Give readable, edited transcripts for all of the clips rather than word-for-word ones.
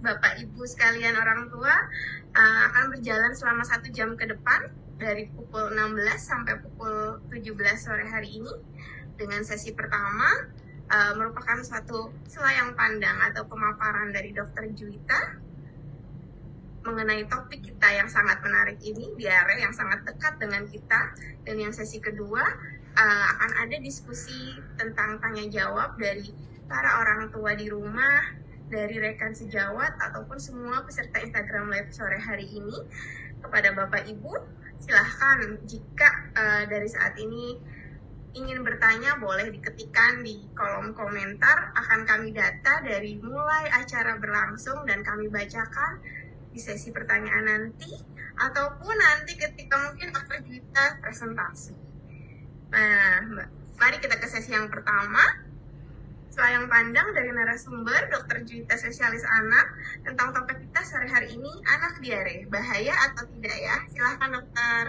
Bapak Ibu sekalian orang tua akan berjalan selama 1 jam ke depan dari pukul 16 sampai pukul 17 sore hari ini dengan sesi pertama merupakan suatu selayang pandang atau pemaparan dari Dr. Juwita mengenai topik kita yang sangat menarik ini, diare yang sangat dekat dengan kita. Dan yang sesi kedua akan ada diskusi tentang tanya jawab dari para orang tua di rumah, dari rekan sejawat ataupun semua peserta Instagram Live sore hari ini. Kepada Bapak Ibu, silahkan jika dari saat ini ingin bertanya boleh diketikkan di kolom komentar, akan kami data dari mulai acara berlangsung dan kami bacakan di sesi pertanyaan nanti, ataupun nanti ketika mungkin Dr. Juwita presentasi. Nah, mari kita ke sesi yang pertama. Selayang pandang dari narasumber Dr. Juwita spesialis anak tentang topik kita sore hari ini, anak diare, bahaya atau tidak ya? Silahkan dokter.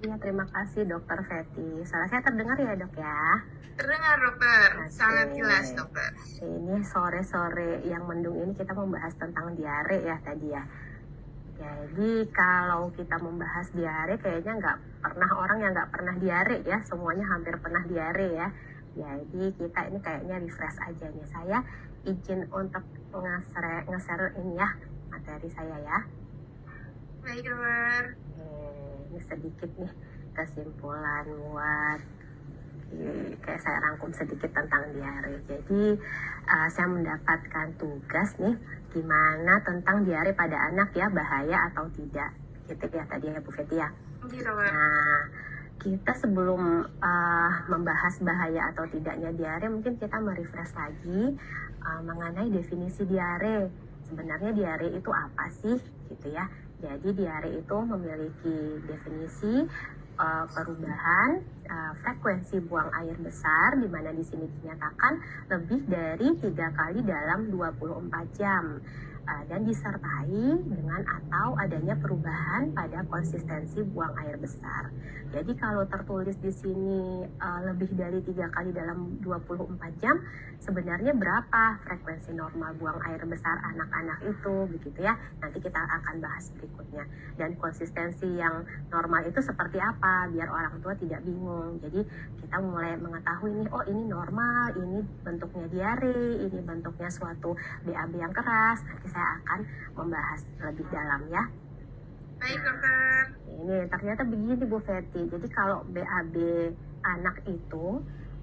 Ya, terima kasih Dokter Feti. Suara saya terdengar ya dok ya? Terdengar dokter, sangat jelas dokter. Ini sore-sore yang mendung ini kita membahas tentang diare ya tadi ya. Jadi kalau kita membahas diare kayaknya orang yang nggak pernah diare ya, semuanya hampir pernah diare ya. Jadi kita ini kayaknya refresh aja nih. Saya izin untuk nge-share ini ya materi saya ya. Baik dokter. Ini sedikit nih kesimpulan buat kayak saya rangkum sedikit tentang diare. Jadi saya mendapatkan tugas nih gimana tentang diare pada anak ya, bahaya atau tidak gitu ya tadi ya Bu Feti ya. Nah, kita sebelum membahas bahaya atau tidaknya diare, mungkin kita merefresh lagi mengenai definisi diare. Sebenarnya diare itu apa sih gitu ya. Jadi diare itu memiliki definisi perubahan frekuensi buang air besar, di mana di sini dinyatakan lebih dari 3 kali dalam 24 jam. Dan disertai dengan atau adanya perubahan pada konsistensi buang air besar. Jadi kalau tertulis di sini lebih dari 3 kali dalam 24 jam, sebenarnya berapa frekuensi normal buang air besar anak-anak itu, begitu ya. Nanti kita akan bahas berikutnya. Dan konsistensi yang normal itu seperti apa, biar orang tua tidak bingung. Jadi kita mulai mengetahui nih, oh ini normal, ini bentuknya diare, ini bentuknya suatu BAB yang keras. Nanti saya akan membahas lebih dalam ya. Baik dokter. Ini ternyata begini Bu Feti. Jadi kalau BAB anak itu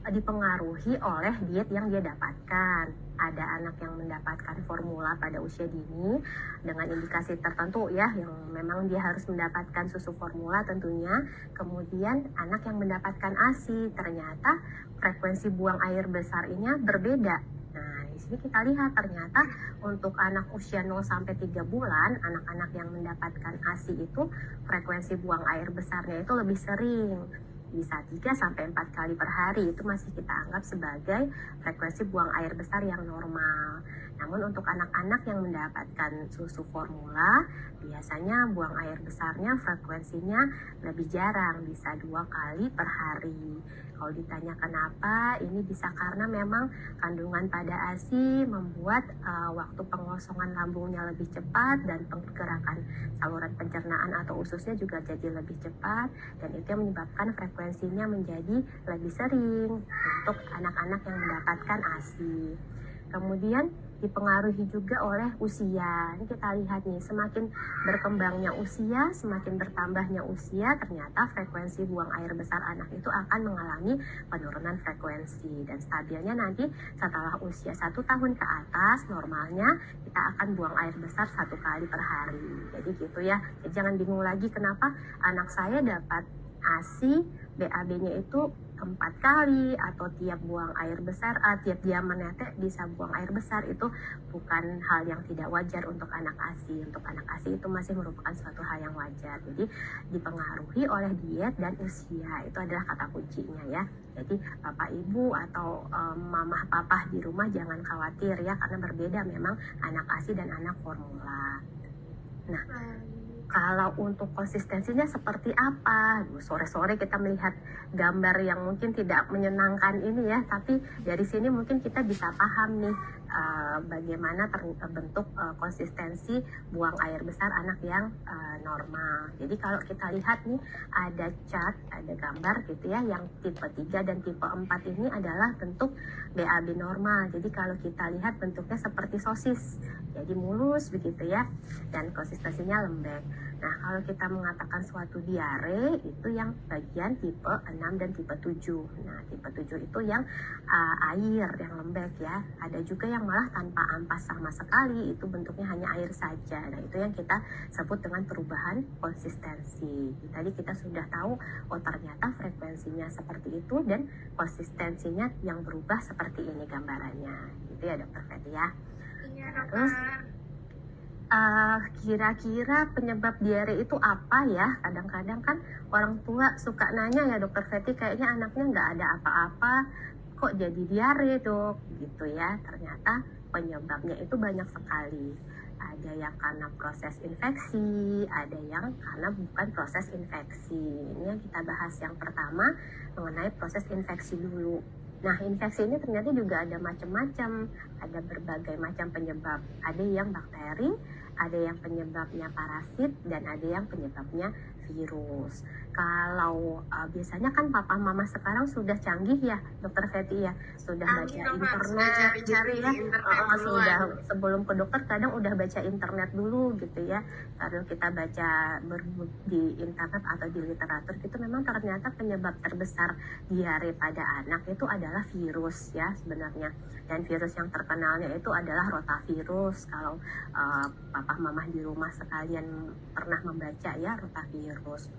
dipengaruhi oleh diet yang dia dapatkan. Ada anak yang mendapatkan formula pada usia dini dengan indikasi tertentu ya, yang memang dia harus mendapatkan susu formula tentunya. Kemudian anak yang mendapatkan ASI, ternyata frekuensi buang air besarnya berbeda. Nah, di sini kita lihat ternyata untuk anak usia 0 sampai 3 bulan, anak-anak yang mendapatkan ASI itu frekuensi buang air besarnya itu lebih sering. Bisa 3 sampai 4 kali per hari, itu masih kita anggap sebagai frekuensi buang air besar yang normal. Namun untuk anak-anak yang mendapatkan susu formula, biasanya buang air besarnya frekuensinya lebih jarang, bisa 2 kali per hari. Kalau ditanya kenapa, ini bisa karena memang kandungan pada ASI membuat waktu pengosongan lambungnya lebih cepat dan pergerakan saluran pencernaan atau ususnya juga jadi lebih cepat, dan itu yang menyebabkan frekuensinya menjadi lebih sering untuk anak-anak yang mendapatkan ASI. Kemudian dipengaruhi juga oleh usia. Ini kita lihat nih, semakin berkembangnya usia, semakin bertambahnya usia, ternyata frekuensi buang air besar anak itu akan mengalami penurunan frekuensi. Dan stabilnya nanti setelah usia 1 tahun ke atas, normalnya kita akan buang air besar 1 kali per hari. Jadi gitu ya. Jadi jangan bingung lagi kenapa anak saya dapat ASI, BAB-nya itu 4 kali, atau tiap buang air besar, tiap dia menetes bisa buang air besar. Itu bukan hal yang tidak wajar untuk anak ASI. Untuk anak ASI itu masih merupakan suatu hal yang wajar. Jadi dipengaruhi oleh diet dan usia, itu adalah kata kuncinya ya. Jadi bapak ibu atau mamah papah di rumah jangan khawatir ya, karena berbeda memang anak ASI dan anak formula. Nah, kalau untuk konsistensinya seperti apa? Sore-sore kita melihat gambar yang mungkin tidak menyenangkan ini ya, tapi dari sini mungkin kita bisa paham nih bagaimana bentuk konsistensi buang air besar anak yang normal. Jadi kalau kita lihat nih ada chart, ada gambar gitu ya, yang tipe 3 dan tipe 4 ini adalah bentuk BAB normal. Jadi kalau kita lihat bentuknya seperti sosis, jadi mulus begitu ya, dan konsistensinya lembek. Nah, kalau kita mengatakan suatu diare itu yang bagian tipe 6 dan tipe 7. Nah, tipe 7 itu yang air, yang lembek ya. Ada juga yang malah tanpa ampas sama sekali, itu bentuknya hanya air saja. Nah, itu yang kita sebut dengan perubahan konsistensi. Tadi kita sudah tahu, oh ternyata frekuensinya seperti itu dan konsistensinya yang berubah seperti ini gambarannya. Gitu ya, Dokter Fetty ya. Iya, Terus kira-kira penyebab diare itu apa ya? Kadang-kadang kan orang tua suka nanya ya, Dokter Fetty, kayaknya anaknya nggak ada apa-apa, kok jadi diare dok? Gitu ya. Ternyata penyebabnya itu banyak sekali. Ada yang karena proses infeksi, ada yang karena bukan proses infeksi. Ini yang kita bahas yang pertama mengenai proses infeksi dulu. Nah, infeksi ini ternyata juga ada macam-macam, ada berbagai macam penyebab. Ada yang bakteri, ada yang penyebabnya parasit, dan ada yang penyebabnya virus. Kalau biasanya kan papa mama sekarang sudah canggih ya, Dokter Fetty ya, sudah baca internet gitu ya. Sudah sebelum ke dokter kadang udah baca internet dulu gitu ya. Karena kita baca di internet atau di literatur itu memang ternyata penyebab terbesar diare pada anak itu adalah virus ya sebenarnya. Dan virus yang terkenalnya itu adalah rotavirus. Kalau papa mama di rumah sekalian pernah membaca ya rotavirus.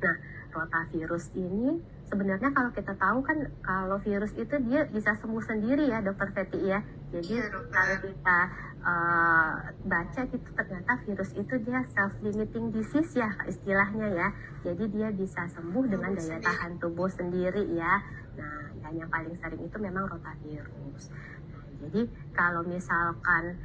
Nah, rotavirus ini sebenarnya kalau kita tahu kan, kalau virus itu dia bisa sembuh sendiri ya, Dokter Fetty ya. Jadi kalau kita baca gitu, ternyata virus itu dia self-limiting disease ya istilahnya ya. Jadi dia bisa sembuh dengan daya tahan tubuh sendiri ya. Nah, dan yang paling sering itu memang rotavirus. Jadi kalau misalkan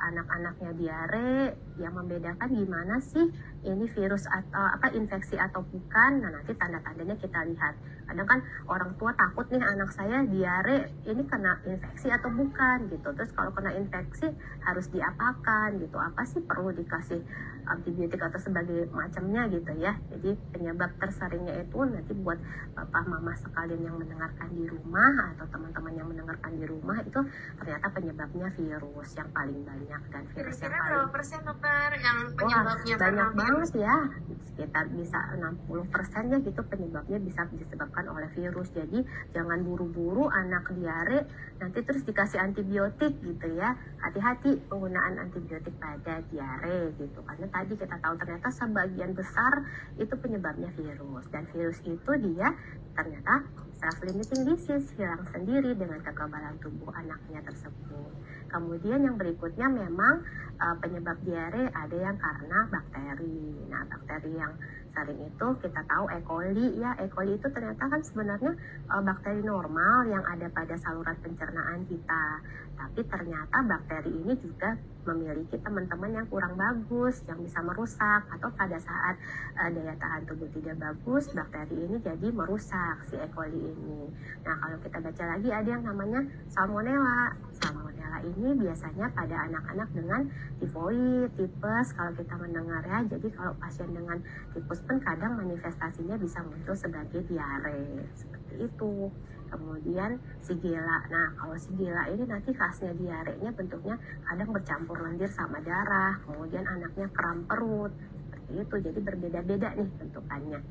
anak-anaknya diare, yang membedakan gimana sih ini virus atau infeksi atau bukan? Nah, nanti tanda-tandanya kita lihat. Kadang kan orang tua takut nih, anak saya diare, ini kena infeksi atau bukan gitu. Terus kalau kena infeksi harus diapakan gitu? Apa sih perlu dikasih antibiotik atau sebagai macamnya gitu ya? Jadi penyebab terseringnya itu nanti buat papa mama sekalian yang mendengarkan di rumah atau teman-teman yang mendengarkan di rumah, itu ternyata penyebabnya virus yang paling banyak. Dan virus yang paling berapa persen dokter yang penyebabnya banyak banget ya, sekitar bisa 60% ya gitu penyebabnya bisa disebabkan oleh virus. Jadi jangan buru-buru anak diare nanti terus dikasih antibiotik gitu ya. Hati-hati penggunaan antibiotik pada diare gitu, karena tadi kita tahu ternyata sebagian besar itu penyebabnya virus, dan virus itu dia ternyata self-limiting disease, hilang sendiri dengan kekebalan tubuh anaknya tersebut. Kemudian yang berikutnya memang penyebab diare ada yang karena bakteri. Nah, bakteri yang sering itu kita tahu E. coli ya. E. coli itu ternyata kan sebenarnya bakteri normal yang ada pada saluran pencernaan kita. Tapi ternyata bakteri ini juga memiliki teman-teman yang kurang bagus, yang bisa merusak, atau pada saat daya tahan tubuh tidak bagus, bakteri ini jadi merusak si E. coli ini. Nah, kalau kita baca lagi ada yang namanya salmonella. Salmonella ini biasanya pada anak-anak dengan tifoid, tipes kalau kita mendengar ya. Jadi kalau pasien dengan tipes pun kadang manifestasinya bisa muncul sebagai diare, seperti itu. Kemudian sigela. Nah, kalau sigela ini nanti khasnya diarenya bentuknya kadang bercampur lendir sama darah. Kemudian anaknya kram perut, seperti itu. Jadi berbeda-beda nih bentukannya.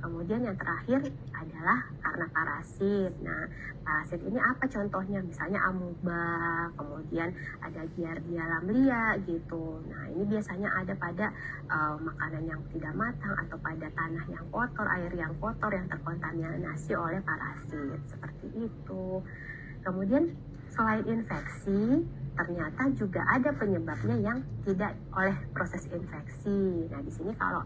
Kemudian yang terakhir adalah karena parasit. Nah, parasit ini apa contohnya? Misalnya amuba, kemudian ada giardia lamblia gitu. Nah, ini biasanya ada pada makanan yang tidak matang atau pada tanah yang kotor, air yang kotor yang terkontaminasi oleh parasit. Seperti itu. Kemudian selain infeksi, ternyata juga ada penyebabnya yang tidak oleh proses infeksi. Nah, di sini kalau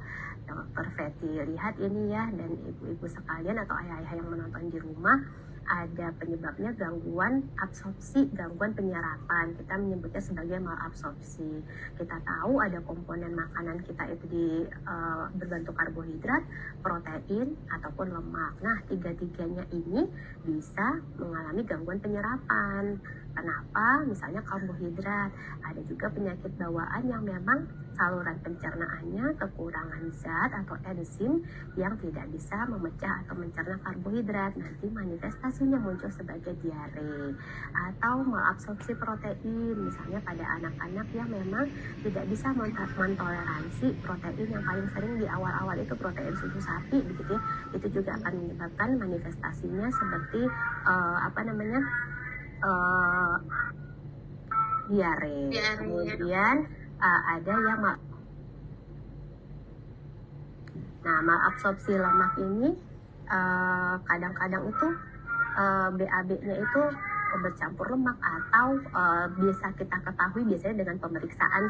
Dokter Fetty lihat ini ya, dan ibu-ibu sekalian atau ayah-ayah yang menonton di rumah, ada penyebabnya gangguan absorpsi, gangguan penyerapan. Kita menyebutnya sebagai malabsorpsi. Kita tahu ada komponen makanan kita itu berbentuk karbohidrat, protein, ataupun lemak. Nah, tiga-tiganya ini bisa mengalami gangguan penyerapan. Kenapa? Misalnya karbohidrat. Ada juga penyakit bawaan yang memang saluran pencernaannya kekurangan zat atau enzim yang tidak bisa memecah atau mencerna karbohidrat. Nanti manifestasinya muncul sebagai diare atau malabsorpsi protein. Misalnya pada anak-anak yang memang tidak bisa mentoleransi protein yang paling sering di awal-awal itu protein susu sapi begitu ya. Itu juga akan menyebabkan manifestasinya seperti diare. Kemudian ada yang malabsorpsi lemak ini kadang-kadang itu BAB-nya itu bercampur lemak atau bisa kita ketahui biasanya dengan pemeriksaan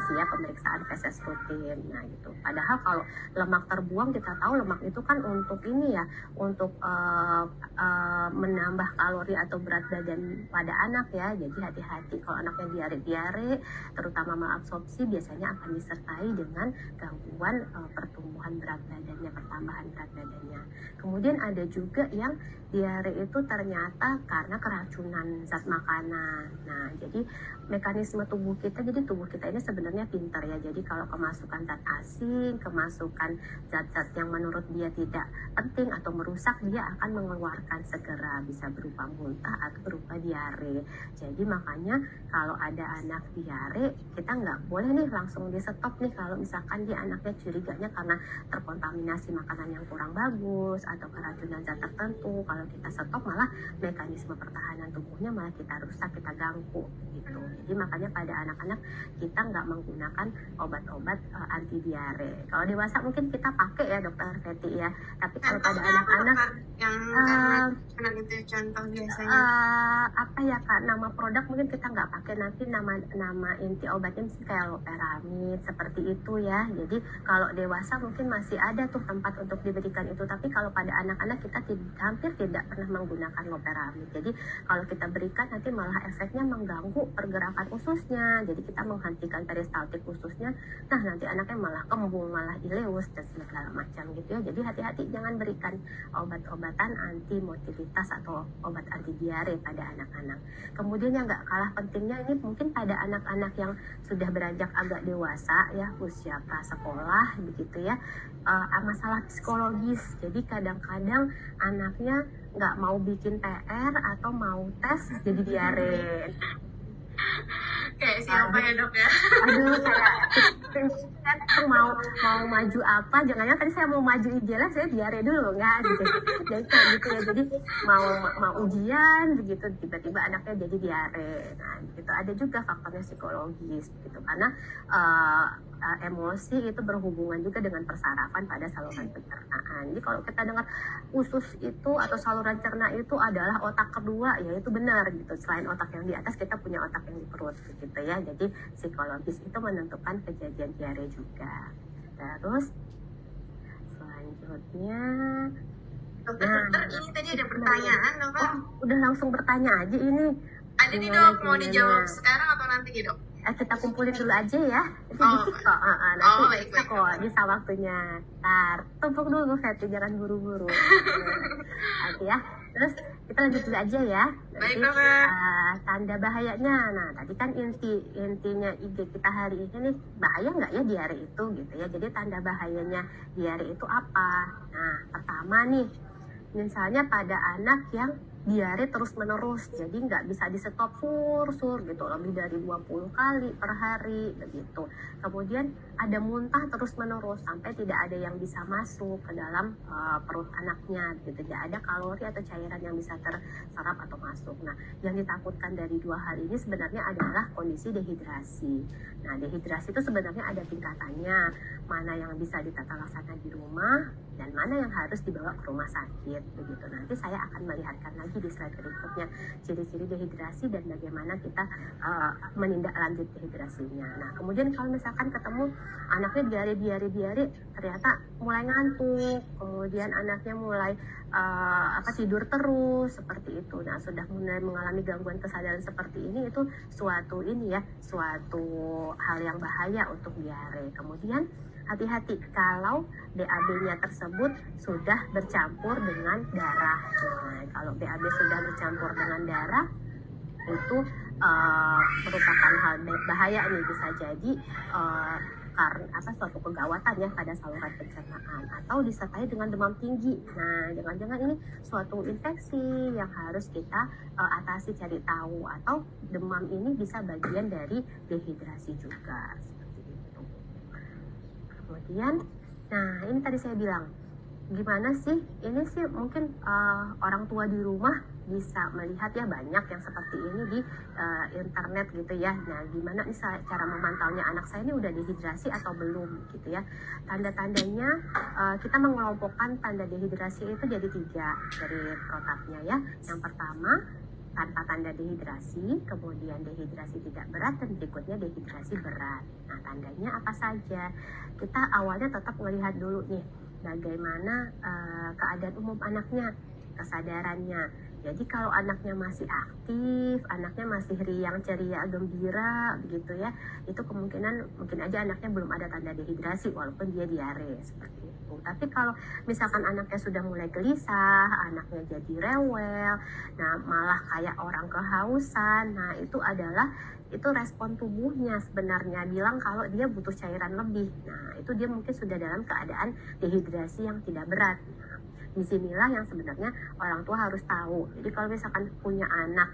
feses rutin. Nah gitu. Padahal kalau lemak terbuang kita tahu lemak itu kan untuk ini ya, untuk menambah kalori atau berat badan pada anak ya. Jadi hati-hati kalau anaknya diare, terutama malabsorpsi biasanya akan disertai dengan gangguan pertumbuhan berat badannya, pertambahan berat badannya. Kemudian ada juga yang diare itu ternyata karena keracunan zat makanan. Nah, jadi mekanisme tubuh kita ini sebenarnya pintar ya. Jadi kalau kemasukan zat asing, kemasukan zat-zat yang menurut dia tidak penting atau merusak, dia akan mengeluarkan segera, bisa berupa muntah atau berupa diare. Jadi makanya kalau ada anak diare, kita nggak boleh nih langsung di stop nih kalau misalkan dia anaknya curiganya karena terkontaminasi makanan yang kurang bagus atau keracunan zat tertentu. Kalau kita stop malah mekanisme pertahanan tubuhnya malah kita rusak, kita ganggu gitu. Jadi makanya pada anak-anak kita nggak menggunakan obat-obat anti diare. Kalau dewasa mungkin kita pakai ya Dokter Fetty ya. Tapi kalau pada anak-anak yang karena itu contoh biasanya apa ya Kak, nama produk mungkin kita nggak pakai, nanti nama inti obatnya kayak loperamid seperti itu ya. Jadi kalau dewasa mungkin masih ada tuh tempat untuk diberikan itu, tapi kalau pada anak-anak kita hampir tidak pernah menggunakan loperamid. Jadi kalau kita berikan nanti malah efeknya mengganggu pergerakan ususnya, jadi kita menghentikan peristaltik ususnya. Nah nanti anaknya malah kembung, malah ileus dan segala macam gitu ya. Jadi hati-hati jangan berikan obat-obatan anti motilitas atau obat anti diare pada anak-anak. Kemudian yang nggak kalah pentingnya ini mungkin pada anak-anak yang sudah beranjak agak dewasa ya, usia prasekolah begitu ya, masalah psikologis. Jadi kadang-kadang anaknya nggak mau bikin PR atau mau tes jadi diare. Kayak siapa ya Dok ya? Aduh, kayak mau maju apa, jangan-jangan tadi saya mau maju IJLS saya diare dulu nggak gitu. Jadi kayak gitu ya, jadi mau ujian begitu tiba-tiba anaknya jadi diare. Nah gitu, ada juga faktornya psikologis gitu, karena emosi itu berhubungan juga dengan persarafan pada saluran pencernaan. Jadi kalau kita dengar usus itu atau saluran cerna itu adalah otak kedua, ya itu benar gitu. Selain otak yang di atas, kita punya otak yang di perut gitu ya. Jadi psikologis itu menentukan kejadian diare juga. Terus selanjutnya, Dokter, ini tadi ada pertanyaan Dok. Udah langsung bertanya aja ini. Ada nih Dok, mau dijawab sekarang atau nanti ya Dok? Kita kumpulin dulu aja ya. Dikit kok. Nanti bisa kok, bisa waktunya. Ntar, tumpuk dulu Fetty, jangan buru-buru. Nanti ya. Terus kita lanjut dulu aja ya. Nanti tanda bahayanya. Nah, tadi kan intinya IG kita hari ini nih, bahaya nggak ya diare itu gitu ya. Jadi tanda bahayanya diare itu apa? Nah, pertama nih, misalnya pada anak yang diare terus menerus, jadi nggak bisa di stop sur gitu, lebih dari 20 kali per hari begitu. Kemudian ada muntah terus menerus sampai tidak ada yang bisa masuk ke dalam perut anaknya gitu, tidak ada kalori atau cairan yang bisa terserap atau masuk. Nah yang ditakutkan dari 2 hal ini sebenarnya adalah kondisi dehidrasi. Nah dehidrasi itu sebenarnya ada tingkatannya, mana yang bisa ditata laksana di rumah dan mana yang harus dibawa ke rumah sakit begitu. Nanti saya akan melihatkan lagi di slide berikutnya ciri-ciri dehidrasi dan bagaimana kita menindaklanjut dehidrasinya. Nah kemudian kalau misalkan ketemu anaknya diare ternyata mulai ngantuk, kemudian anaknya mulai tidur terus seperti itu. Nah sudah mulai mengalami gangguan kesadaran seperti ini, itu suatu hal yang bahaya untuk diare. Kemudian hati-hati kalau BAB-nya tersebut sudah bercampur dengan darah. Nah, kalau BAB sudah bercampur dengan darah, itu merupakan hal bahaya nih, bisa jadi karena suatu kegawatan ya pada saluran pencernaan, atau disertai dengan demam tinggi. Nah, jangan-jangan ini suatu infeksi yang harus kita atasi, cari tahu, atau demam ini bisa bagian dari dehidrasi juga, seperti itu. Kemudian, nah ini tadi saya bilang, gimana sih? Ini sih mungkin orang tua di rumah bisa melihat ya, banyak yang seperti ini di internet gitu ya. Nah, gimana nih cara memantaunya anak saya ini udah dehidrasi atau belum gitu ya. Tanda-tandanya kita mengelompokkan tanda dehidrasi itu jadi 3 dari protapnya ya. Yang pertama, tanpa tanda dehidrasi, kemudian dehidrasi tidak berat, dan berikutnya dehidrasi berat. Nah, tandanya apa saja? Kita awalnya tetap melihat dulu nih, bagaimana keadaan umum anaknya, kesadarannya. Jadi kalau anaknya masih aktif, anaknya masih riang, ceria, gembira begitu ya, itu kemungkinan mungkin aja anaknya belum ada tanda dehidrasi walaupun dia diare, seperti itu. Tapi kalau misalkan anaknya sudah mulai gelisah, anaknya jadi rewel, nah malah kayak orang kehausan, nah itu respon tubuhnya sebenarnya bilang kalau dia butuh cairan lebih. Nah, itu dia mungkin sudah dalam keadaan dehidrasi yang tidak berat. Nah, disinilah yang sebenarnya orang tua harus tahu. Jadi kalau misalkan punya anak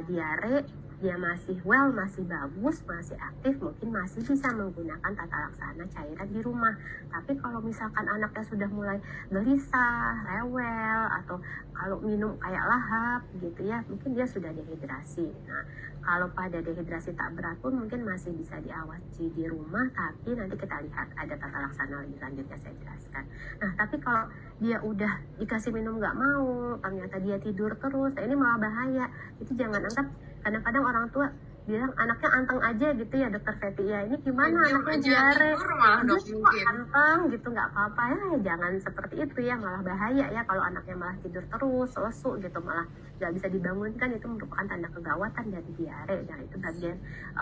diare, dia masih well, masih bagus, masih aktif, mungkin masih bisa menggunakan tata laksana cairan di rumah. Tapi kalau misalkan anaknya sudah mulai gelisah, rewel, atau kalau minum kayak lahap gitu ya, mungkin dia sudah dehidrasi. Nah, kalau pada dehidrasi tak berat pun mungkin masih bisa diawasi di rumah, tapi nanti kita lihat ada tata laksana lebih lanjutnya saya jelaskan. Nah, tapi kalau dia udah dikasih minum nggak mau, ternyata dia tidur terus, nah ini malah bahaya. Itu jangan anggap, kadang-kadang orang tua bilang anaknya anteng aja gitu ya Dokter Fetty ya, ini gimana anaknya diare, dia kok anteng gitu, nggak apa-apa ya, jangan seperti itu ya, malah bahaya ya kalau anaknya malah tidur terus, lesu gitu, malah nggak bisa dibangunkan, itu merupakan tanda kegawatan dari diare. Dan itu bagian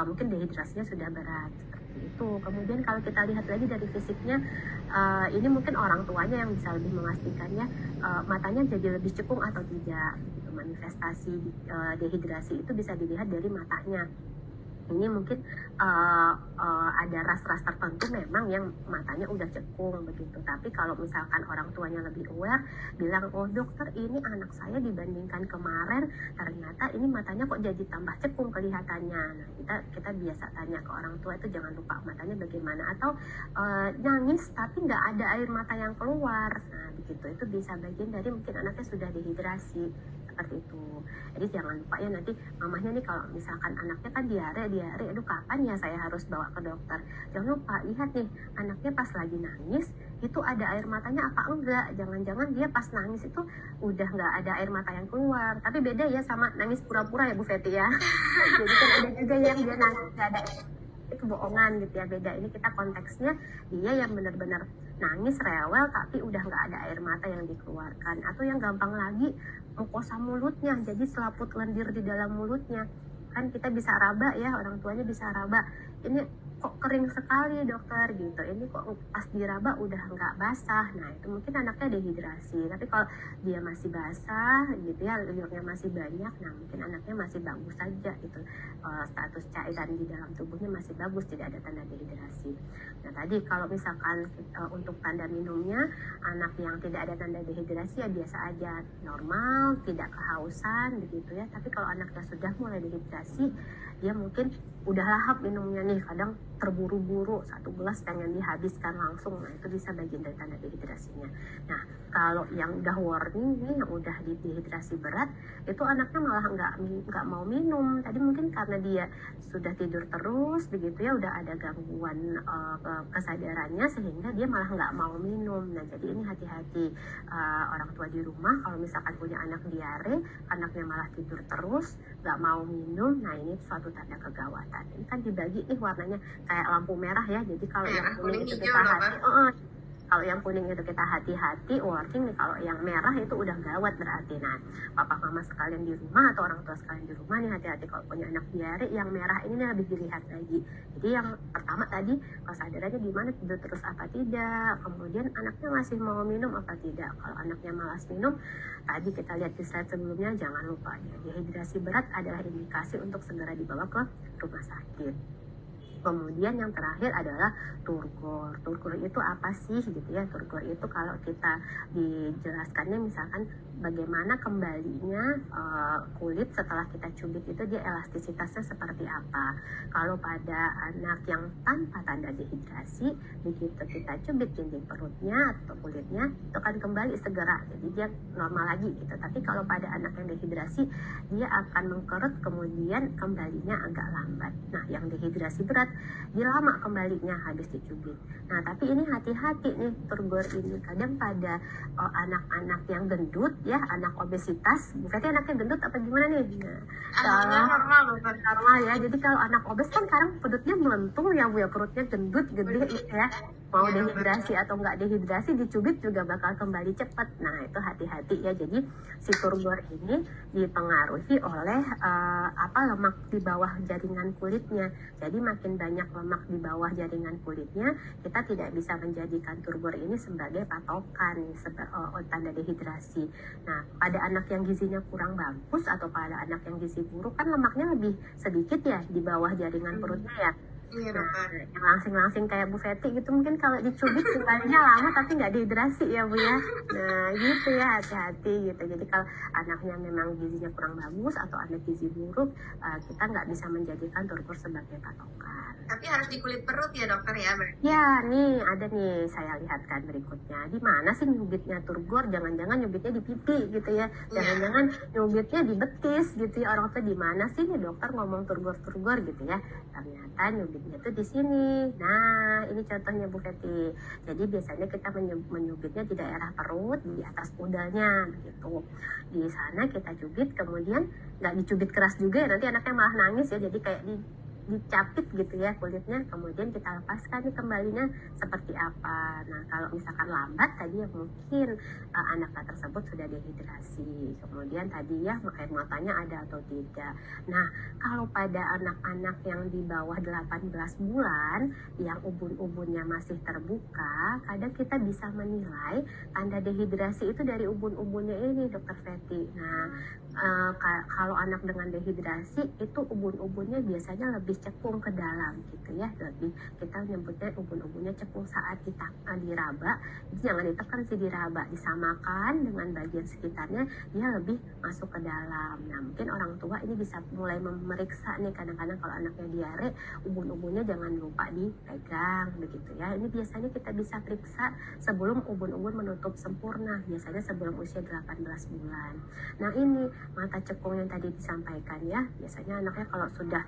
mungkin dehidrasinya sudah berat, seperti itu. Kemudian kalau kita lihat lagi dari fisiknya, ini mungkin orang tuanya yang bisa lebih memastikannya, matanya jadi lebih cekung atau tidak. Manifestasi dehidrasi itu bisa dilihat dari matanya. Ini mungkin ada ras-ras tertentu memang yang matanya udah cekung begitu. Tapi kalau misalkan orang tuanya lebih aware, bilang, oh dokter ini anak saya dibandingkan kemarin ternyata ini matanya kok jadi tambah cekung kelihatannya. Nah, kita biasa tanya ke orang tua itu, jangan lupa matanya bagaimana, atau nangis tapi nggak ada air mata yang keluar. Nah begitu, itu bisa bagian dari mungkin anaknya sudah dehidrasi, seperti itu. Jadi jangan lupa ya, nanti mamahnya nih kalau misalkan anaknya kan diare, aduh kapan ya saya harus bawa ke dokter, jangan lupa lihat nih anaknya pas lagi nangis itu ada air matanya apa enggak. Jangan-jangan dia pas nangis itu udah nggak ada air mata yang keluar, tapi beda ya sama nangis pura-pura ya Bu Fetty ya. Jadi kan ada juga yang dia nangis nggak ada, itu bohongan gitu ya, beda. Ini kita konteksnya dia yang benar-benar nangis rewel tapi udah nggak ada air mata yang dikeluarkan, atau yang gampang lagi mukosa mulutnya, jadi selaput lendir di dalam mulutnya. Kan kita bisa raba ya, orang tuanya bisa raba, ini kok kering sekali dokter gitu, ini kok pas diraba udah nggak basah. Nah itu mungkin anaknya dehidrasi. Tapi kalau dia masih basah gitu ya, liurnya masih banyak, nah mungkin anaknya masih bagus saja gitu, status cairan di dalam tubuhnya masih bagus, tidak ada tanda dehidrasi. Nah tadi kalau misalkan untuk tanda minumnya, anak yang tidak ada tanda dehidrasi ya biasa aja, normal, tidak kehausan begitu ya. Tapi kalau anaknya sudah mulai dehidrasi, dia mungkin udah lahap minumnya nih, kadang terburu-buru, 1 gelas pengen dihabiskan langsung. Nah itu bisa bagian dari tanda dehidrasinya. Nah kalau yang udah warning nih, yang udah dehidrasi berat, itu anaknya malah nggak mau minum. Tadi mungkin karena dia sudah tidur terus begitu ya, udah ada gangguan kesadarannya sehingga dia malah nggak mau minum. Nah jadi ini hati-hati orang tua di rumah, kalau misalkan punya anak diare, anaknya malah tidur terus, nggak mau minum, nah ini suatu tanda kegawatan. Ini kan dibagi nih warnanya kayak lampu merah ya, jadi kalau yang kuning itu kita hati, Kalau yang kuning itu kita hati-hati, warning nih. Kalau yang merah itu udah gawat berarti. Nah, papa mama sekalian di rumah atau orang tua sekalian di rumah nih, hati-hati kalau punya anak diare. Yang merah ini nih lebih dilihat lagi. Jadi yang pertama tadi, kesadarannya gimana, tidur terus apa tidak, kemudian anaknya masih mau minum apa tidak. Kalau anaknya malas minum, tadi kita lihat di slide sebelumnya, jangan lupa ya, dehidrasi berat adalah indikasi untuk segera dibawa ke rumah sakit. Kemudian yang terakhir adalah turgor. Turgor itu apa sih gitu ya? Turgor itu kalau kita dijelaskannya misalkan bagaimana kembalinya kulit setelah kita cubit itu, dia elastisitasnya seperti apa. Kalau pada anak yang tanpa tanda dehidrasi, begitu kita cubit dinding perutnya atau kulitnya, itu akan kembali segera. Jadi dia normal lagi gitu. Tapi kalau pada anak yang dehidrasi, dia akan mengkerut kemudian kembalinya agak lambat. Nah, yang dehidrasi berat, dia lama kembalinya habis dicubit. Nah, tapi ini hati-hati nih turgor ini. Kadang pada anak-anak yang gendut ya, anak obesitas, berarti anaknya gendut apa gimana nih? Nah, normal ya. Jadi kalau anak obes kan sekarang perutnya melentung ya Bu ya, perutnya gendut gede gitu ya. Mau dehidrasi atau nggak dehidrasi, dicubit juga bakal kembali cepat. Nah, itu hati-hati ya. Jadi si turgor ini dipengaruhi oleh lemak di bawah jaringan kulitnya. Jadi makin banyak lemak di bawah jaringan kulitnya, kita tidak bisa menjadikan turgor ini sebagai patokan tanda dehidrasi. Nah, pada anak yang gizinya kurang bagus atau pada anak yang gizi buruk kan lemaknya lebih sedikit ya di bawah jaringan perutnya ya. Iya, Nah, dokter. yang langsing-langsing kayak Bu Feti gitu mungkin kalau dicubit kembalinya lama tapi nggak dehidrasi ya Bu ya. Nah gitu ya, hati-hati gitu. Jadi kalau anaknya memang gizinya kurang bagus atau anak gizi buruk, kita nggak bisa menjadikan turgor sebagai patokan. Tapi harus di kulit perut ya dokter ya? Ya nih ada nih, saya lihatkan berikutnya. Di mana sih nyubitnya turgor? Jangan-jangan nyubitnya di pipi gitu ya. Jangan-jangan nyubitnya di betis gitu ya. Orang tuh di mana sih nih dokter ngomong turgor gitu ya. Ternyata nyubitnya itu di sini. Nah, ini contohnya Bu Feti. Jadi biasanya kita menyubitnya di daerah perut, di atas udahnya begitu. Di sana kita cubit, kemudian nggak dicubit keras juga ya, nanti anaknya malah nangis ya. Jadi kayak dicapit gitu ya kulitnya, kemudian kita lepaskan nih kembalinya seperti apa. Nah, kalau misalkan lambat tadi ya mungkin anak tersebut sudah dehidrasi. Kemudian tadi ya air matanya ada atau tidak. Nah, kalau pada anak-anak yang di bawah 18 bulan yang ubun-ubunnya masih terbuka, kadang kita bisa menilai tanda dehidrasi itu dari ubun-ubunnya ini, Dokter Feti. Nah, kalau anak dengan dehidrasi itu ubun-ubunnya biasanya lebih cekung ke dalam gitu ya. Jadi kita nyebutnya ubun-ubunnya cekung saat diraba. Jadi jangan ditekan sih, diraba, disamakan dengan bagian sekitarnya, dia lebih masuk ke dalam. Nah, mungkin orang tua ini bisa mulai memeriksa nih, kadang-kadang kalau anaknya diare, ubun-ubunnya jangan lupa dipegang begitu ya. Ini biasanya kita bisa periksa sebelum ubun-ubun menutup sempurna, biasanya sebelum usia 18 bulan. Nah, ini mata cekung yang tadi disampaikan ya, biasanya anaknya kalau sudah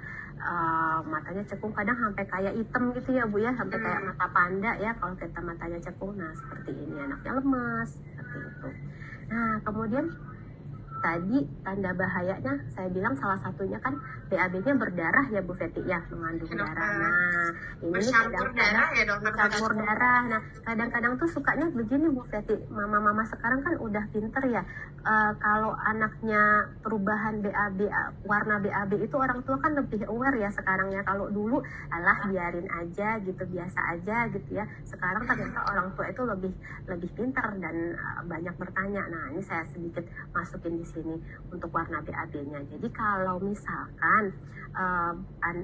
matanya cekung kadang sampai kayak hitam gitu ya Bu ya, sampai kayak mata panda ya kalau kita matanya cekung. Nah, seperti ini, anaknya lemas seperti itu. Nah, kemudian tadi tanda bahayanya saya bilang salah satunya kan BAB-nya berdarah ya Bu Feti ya, mengandung darah. Nah, ini bercampur darah ya dokter. Bercampur darah. Nah, kadang-kadang tuh sukanya begini Bu Feti, mama-mama sekarang kan udah pinter ya. Kalau anaknya perubahan BAB, warna BAB itu orang tua kan lebih aware ya sekarang ya. Kalau dulu alah biarin aja gitu, biasa aja gitu ya. Sekarang ternyata orang tua itu lebih pinter dan banyak bertanya. Nah, ini saya sedikit masukin di sini untuk warna BAB-nya. Jadi kalau misalkan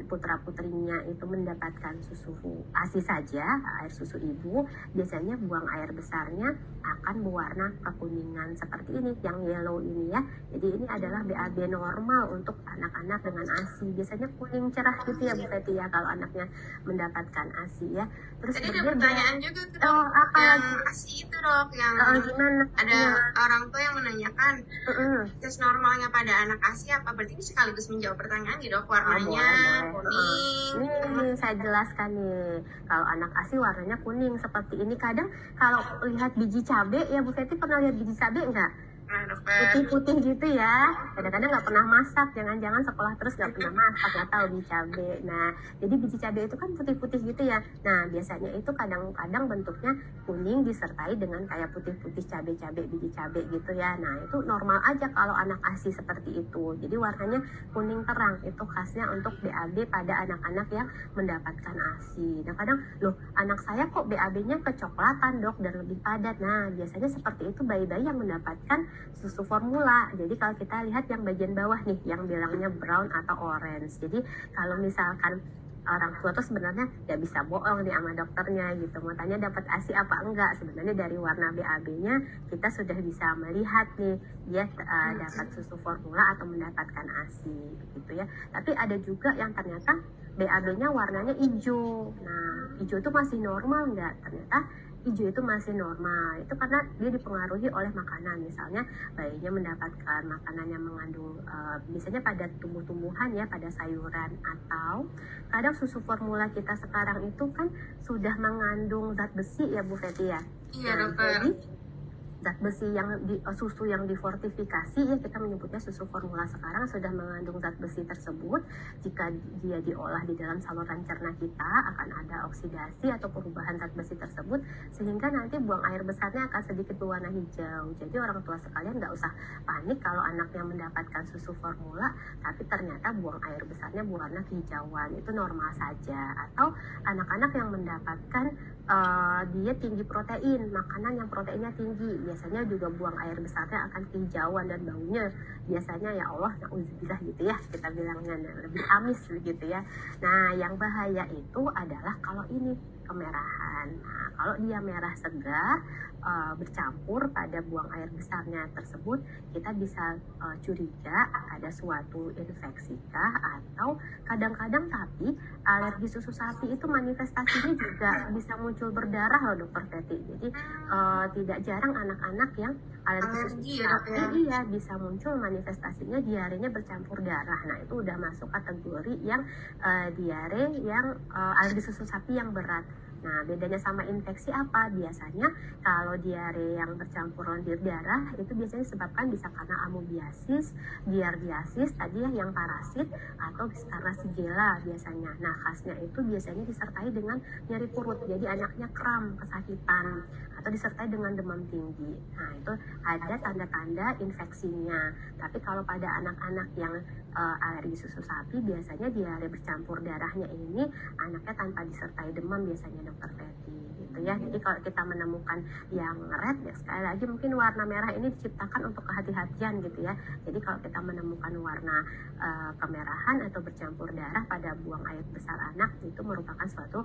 putra-putrinya itu mendapatkan susu ASI saja, air susu ibu, biasanya buang air besarnya akan berwarna kekuningan seperti ini, yang yellow ini ya. Jadi ini adalah BAB normal untuk anak-anak dengan ASI. Biasanya kuning cerah gitu ya Bu Feti ya kalau anaknya mendapatkan ASI ya. Terus jadi ada pertanyaan juga tuh dok, apa yang ASI itu dok, yang gimana? Ada orang tua yang menanyakan tes normalnya pada anak ASI apa? Berarti ini sekaligus menjawab pertanyaan nih dok, warnanya kuning. Nih saya jelaskan nih, kalau anak ASI warnanya kuning seperti ini. Kadang kalau lihat biji cabai ya Bu Feti, pernah lihat biji cabai enggak? Nah, dokter. Putih-putih gitu ya, kadang-kadang nggak pernah masak, jangan-jangan sekolah terus nggak pernah masak, nggak tahu biji cabai. Nah, jadi biji cabai itu kan putih-putih gitu ya. Nah, biasanya itu kadang-kadang bentuknya kuning disertai dengan kayak putih-putih cabai-cabai, biji cabai gitu ya. Nah, itu normal aja kalau anak ASI seperti itu. Jadi warnanya kuning terang, itu khasnya untuk BAB pada anak-anak yang mendapatkan ASI. Nah, kadang, loh anak saya kok BAB-nya kecoklatan dok dan lebih padat. Nah, biasanya seperti itu bayi-bayi yang mendapatkan susu formula. Jadi kalau kita lihat yang bagian bawah nih, yang bilangnya brown atau orange. Jadi kalau misalkan orang tua tuh sebenarnya nggak bisa bohong nih sama dokternya gitu, mau tanya dapat ASI apa enggak, sebenarnya dari warna BAB-nya kita sudah bisa melihat nih dia dapat susu formula atau mendapatkan ASI gitu ya. Tapi ada juga yang ternyata BAB-nya warnanya hijau. Nah, hijau itu masih normal nggak? Ternyata hijau itu masih normal. Itu karena dia dipengaruhi oleh makanan. Misalnya bayinya mendapatkan makanan yang mengandung biasanya pada tumbuh-tumbuhan ya, pada sayuran, atau kadang susu formula kita sekarang itu kan sudah mengandung zat besi ya Bu Feti ya. Iya, Nah, dokter. jadi zat besi yang susu yang difortifikasi ya, kita menyebutnya susu formula sekarang sudah mengandung zat besi tersebut. Jika dia diolah di dalam saluran cerna kita akan ada oksidasi atau perubahan zat besi tersebut, sehingga nanti buang air besarnya akan sedikit berwarna hijau. Jadi orang tua sekalian nggak usah panik kalau anaknya mendapatkan susu formula tapi ternyata buang air besarnya berwarna kehijauan, itu normal saja. Atau anak-anak yang mendapatkan dia tinggi protein, makanan yang proteinnya tinggi, biasanya juga buang air besarnya akan kehijauan dan baunya biasanya ya Allah na'udzubillah gitu ya, kita bilangnya lebih amis gitu ya. Nah, yang bahaya itu adalah kalau ini kemerahan. Nah, kalau dia merah segar bercampur pada buang air besarnya tersebut, kita bisa curiga ada suatu infeksi kah, atau kadang-kadang tapi alergi susu sapi itu manifestasinya juga bisa muncul berdarah loh dokter Feti. Jadi tidak jarang anak-anak yang alergi susu sapi iya bisa muncul manifestasinya diarenya bercampur darah. Nah, itu udah masuk kategori yang diare yang alergi susu sapi yang berat. Nah, bedanya sama infeksi apa? Biasanya kalau diare yang bercampur lendir darah itu biasanya disebabkan bisa karena amoebiasis, giardiasis tadi ya yang parasit, atau karena Shigella biasanya. Nah, khasnya itu biasanya disertai dengan nyeri perut, jadi anaknya kram, kesakitan, atau disertai dengan demam tinggi. Nah, itu ada tanda-tanda infeksinya. Tapi kalau pada anak-anak yang alergi susu sapi, biasanya diare bercampur darahnya ini anaknya tanpa disertai demam biasanya dokter Feti gitu ya. Jadi kalau kita menemukan yang red ya, sekali lagi mungkin warna merah ini diciptakan untuk kehati-hatian gitu ya. Jadi kalau kita menemukan warna kemerahan atau bercampur darah pada buang air besar anak, itu merupakan suatu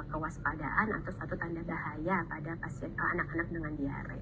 kewaspadaan atau suatu tanda bahaya pada pasien anak-anak dengan diare.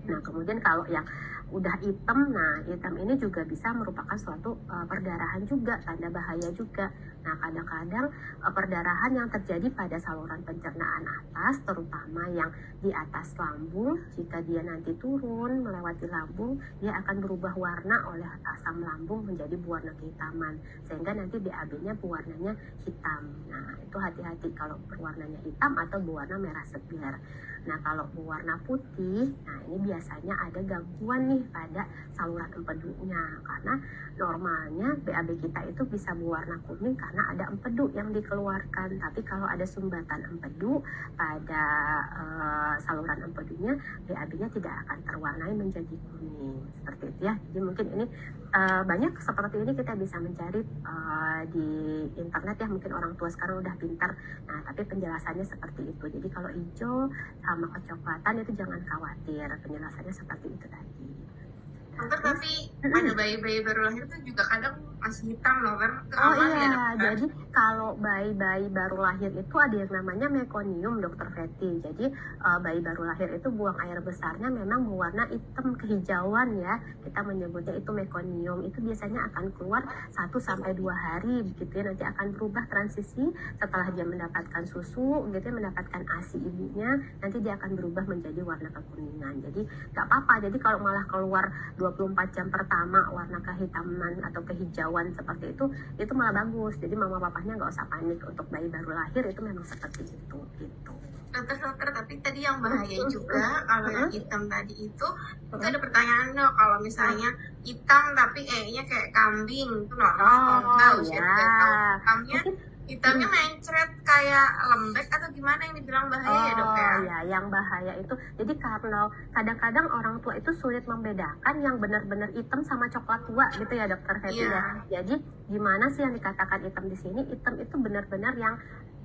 Nah, kemudian kalau yang udah hitam, nah hitam ini juga bisa merupakan suatu perdarahan juga, tanda bahaya juga. Nah, kadang-kadang perdarahan yang terjadi pada saluran pencernaan atas, terutama yang di atas lambung, jika dia nanti turun melewati lambung, dia akan berubah warna oleh asam lambung menjadi berwarna kehitaman, sehingga nanti BAB-nya berwarnanya hitam. Nah, itu hati-hati kalau berwarnanya hitam atau berwarna merah segar. Nah, kalau berwarna putih, nah ini biasanya ada gangguan nih pada saluran empedunya, karena normalnya BAB kita itu bisa berwarna kuning karena ada empedu yang dikeluarkan. Tapi kalau ada sumbatan empedu pada saluran empedunya, BAB-nya tidak akan terwarnai menjadi kuning seperti itu ya. Jadi mungkin ini banyak seperti ini kita bisa mencari di internet ya, mungkin orang tua sekarang udah pintar. Nah, tapi penjelasannya seperti itu. Jadi kalau hijau sama kecoklatan itu jangan khawatir, penjelasannya seperti itu tadi. Dokter, tapi pada bayi-bayi baru lahir itu juga kadang masih hitam loh kan? Oh iya, jadi kalau bayi-bayi baru lahir itu ada yang namanya mekonium dokter Feti. Jadi bayi baru lahir itu buang air besarnya memang berwarna hitam kehijauan ya. Kita menyebutnya itu mekonium. Itu biasanya akan keluar 1-2 hari begitu ya. Nanti akan berubah transisi setelah dia mendapatkan susu, gitu ya, mendapatkan ASI ibunya, nanti dia akan berubah menjadi warna kekuningan. Jadi nggak apa-apa. Jadi kalau malah keluar 2 24 jam pertama warna kehitaman atau kehijauan seperti itu malah bagus. Jadi mama papanya nggak usah panik, untuk bayi baru lahir itu memang seperti itu gitu. Dokter, tapi tadi yang bahaya juga kalau yang hitam tadi itu ada pertanyaan dok, kalau misalnya hitam tapi kayaknya kayak kambing itu normal nggak usia 3 tahun, hitamnya mencret kayak lembek atau gimana yang dibilang bahaya ya dok ya? Ya, yang bahaya itu, jadi kalau kadang-kadang orang tua itu sulit membedakan yang benar-benar hitam sama coklat tua gitu ya dokter Fetty ya. Jadi gimana sih yang dikatakan hitam di sini? Hitam itu benar-benar yang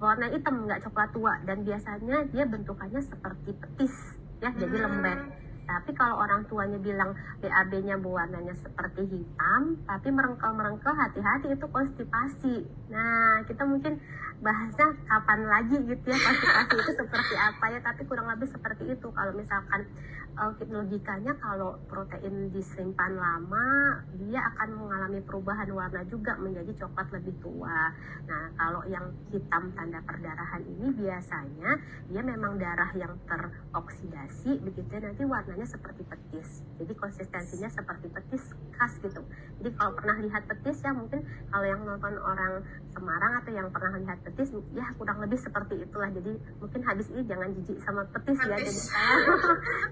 warna hitam, nggak coklat tua, dan biasanya dia bentukannya seperti petis ya, jadi lembek. Tapi kalau orang tuanya bilang BAB-nya warnanya seperti hitam tapi merengkel-merengkel, hati-hati itu konstipasi. Nah, kita mungkin bahasnya kapan lagi gitu ya konstipasi itu seperti apa ya, tapi kurang lebih seperti itu. Kalau misalkan logikanya kalau protein disimpan lama, dia akan mengalami perubahan warna juga menjadi coklat lebih tua. Nah, kalau yang hitam tanda perdarahan ini biasanya dia memang darah yang teroksidasi begitu ya, nanti warnanya seperti petis. Jadi konsistensinya seperti petis khas gitu. Jadi kalau pernah lihat petis ya, mungkin kalau yang nonton orang Semarang atau yang pernah lihat petis ya kurang lebih seperti itulah. Jadi mungkin habis ini jangan jijik sama petis ya, jadi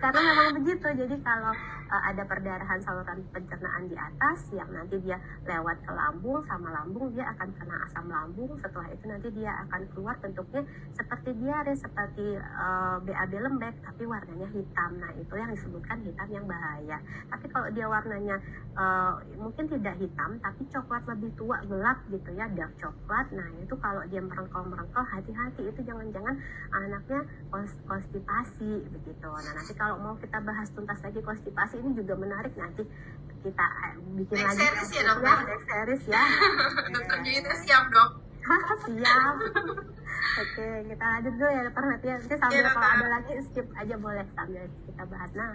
karena memang begitu. Jadi kalau ada perdarahan saluran pencernaan di atas yang nanti dia lewat ke lambung, sama lambung dia akan kena asam lambung. Setelah itu nanti dia akan keluar bentuknya seperti diare, seperti BAB lembek tapi warnanya hitam. Nah, itu yang disebutkan hitam yang bahaya. Tapi kalau dia warnanya mungkin tidak hitam tapi coklat lebih tua, gelap gitu ya, dark coklat, nah itu kalau dia merengkel-merengkel, hati-hati, itu jangan-jangan anaknya konstipasi begitu. Nah, nanti kalau mau kita bahas tuntas lagi konstipasi ini juga menarik, nanti kita bikin next lagi series ya dok ya, next series ya. dokter Juwita siap dok. Siap. Oke, kita lanjut dulu ya dokter Fetty. Nanti sambil kalau ada lagi skip aja boleh sambil kita bahas. Nah,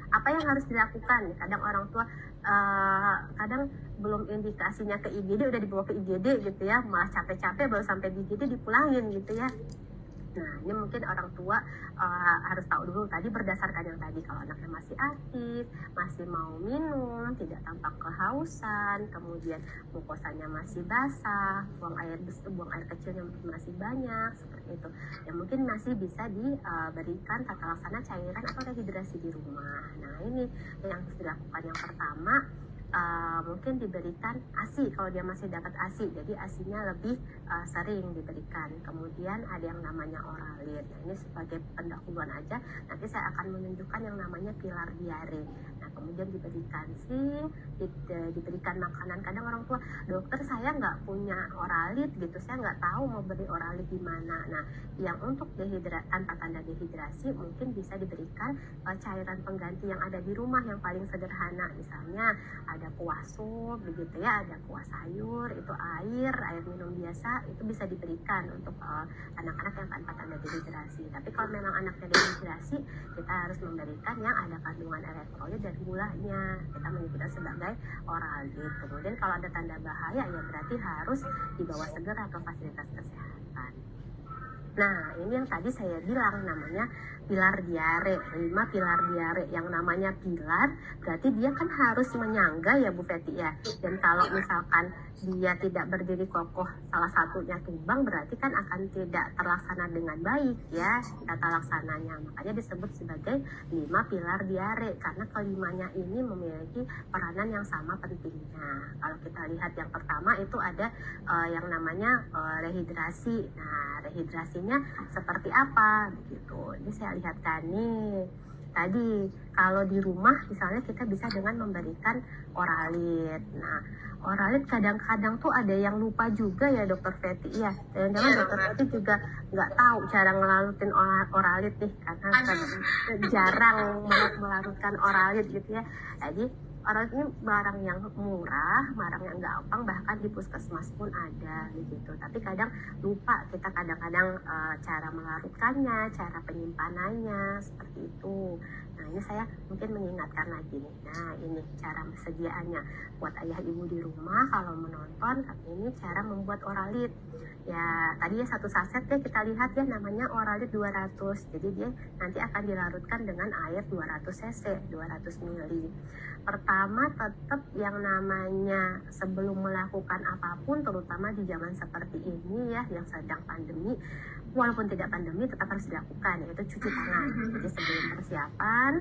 apa yang harus dilakukan? Kadang orang tua kadang belum indikasinya ke IGD udah dibawa ke IGD gitu ya, malah capek-capek baru sampai di IGD dipulangin gitu ya. Nah, ini mungkin orang tua harus tahu dulu tadi berdasarkan yang tadi, kalau anaknya masih aktif, masih mau minum, tidak tampak kehausan, kemudian mukosanya masih basah, buang air kecilnya masih banyak, seperti itu. Ya mungkin masih bisa diberikan tata laksana cairan atau rehidrasi di rumah. Nah, ini yang harus dilakukan. Yang pertama, mungkin diberikan ASI kalau dia masih dapat ASI, jadi ASInya lebih sering diberikan. Kemudian ada yang namanya Oralit. Nah, ini sebagai pendahuluan aja, nanti saya akan menunjukkan yang namanya pilar diare. Nah, kemudian diberikan diberikan makanan. Kadang orang tua, dokter saya nggak punya Oralit gitu, saya nggak tahu mau beri Oralit di mana. Nah, yang untuk tanpa tanda dehidrasi mungkin bisa diberikan cairan pengganti yang ada di rumah yang paling sederhana, misalnya ada kuah sup begitu ya, ada kuah sayur, itu air minum biasa, itu bisa diberikan untuk anak-anak yang tanpa tanda dehidrasi. Tapi kalau memang anaknya dehidrasi, kita harus memberikan yang ada kandungan elektrolit dan gulanya, kita menyebutnya sebagai Oralit. Kemudian kalau ada tanda bahaya ya berarti harus dibawa segera ke fasilitas kesehatan. Nah, ini yang tadi saya bilang namanya pilar diare, 5 pilar diare. Yang namanya pilar berarti dia kan harus menyangga ya Bu Fetty ya. Dan kalau misalkan dia tidak berdiri kokoh, salah satunya tumbang, berarti kan akan tidak terlaksana dengan baik ya tata laksananya. Makanya disebut sebagai 5 pilar diare, karena kelimanya ini memiliki peranan yang sama pentingnya. Kalau kita lihat yang pertama itu ada yang namanya rehidrasi. Nah, rehidrasinya seperti apa begitu. Ini saya lihatkan nih. Tadi kalau di rumah misalnya kita bisa dengan memberikan Oralit. Nah, Oralit kadang-kadang tuh ada yang lupa juga ya dokter Fetty ya. Jangan-jangan dokter Fetty juga nggak tahu cara ngelarutin Oralit nih, karena jarang melarutkan Oralit gitu ya. Jadi Oralit ini barang yang murah, barang yang gampang, bahkan di puskesmas pun ada gitu. Tapi kadang lupa kita kadang-kadang cara melarutkannya, cara penyimpanannya, seperti itu. Nah, ini saya mungkin mengingatkan lagi nih. Nah, ini cara persediaannya. Buat ayah ibu di rumah kalau menonton, ini cara membuat oralit. Ya, tadi ya 1 saset ya kita lihat ya namanya oralit 200. Jadi dia nanti akan dilarutkan dengan air 200 cc, 200 ml. Pertama tetap yang namanya sebelum melakukan apapun, terutama di zaman seperti ini ya yang sedang pandemi, walaupun tidak pandemi tetap harus dilakukan, yaitu cuci tangan. Jadi sebelum persiapan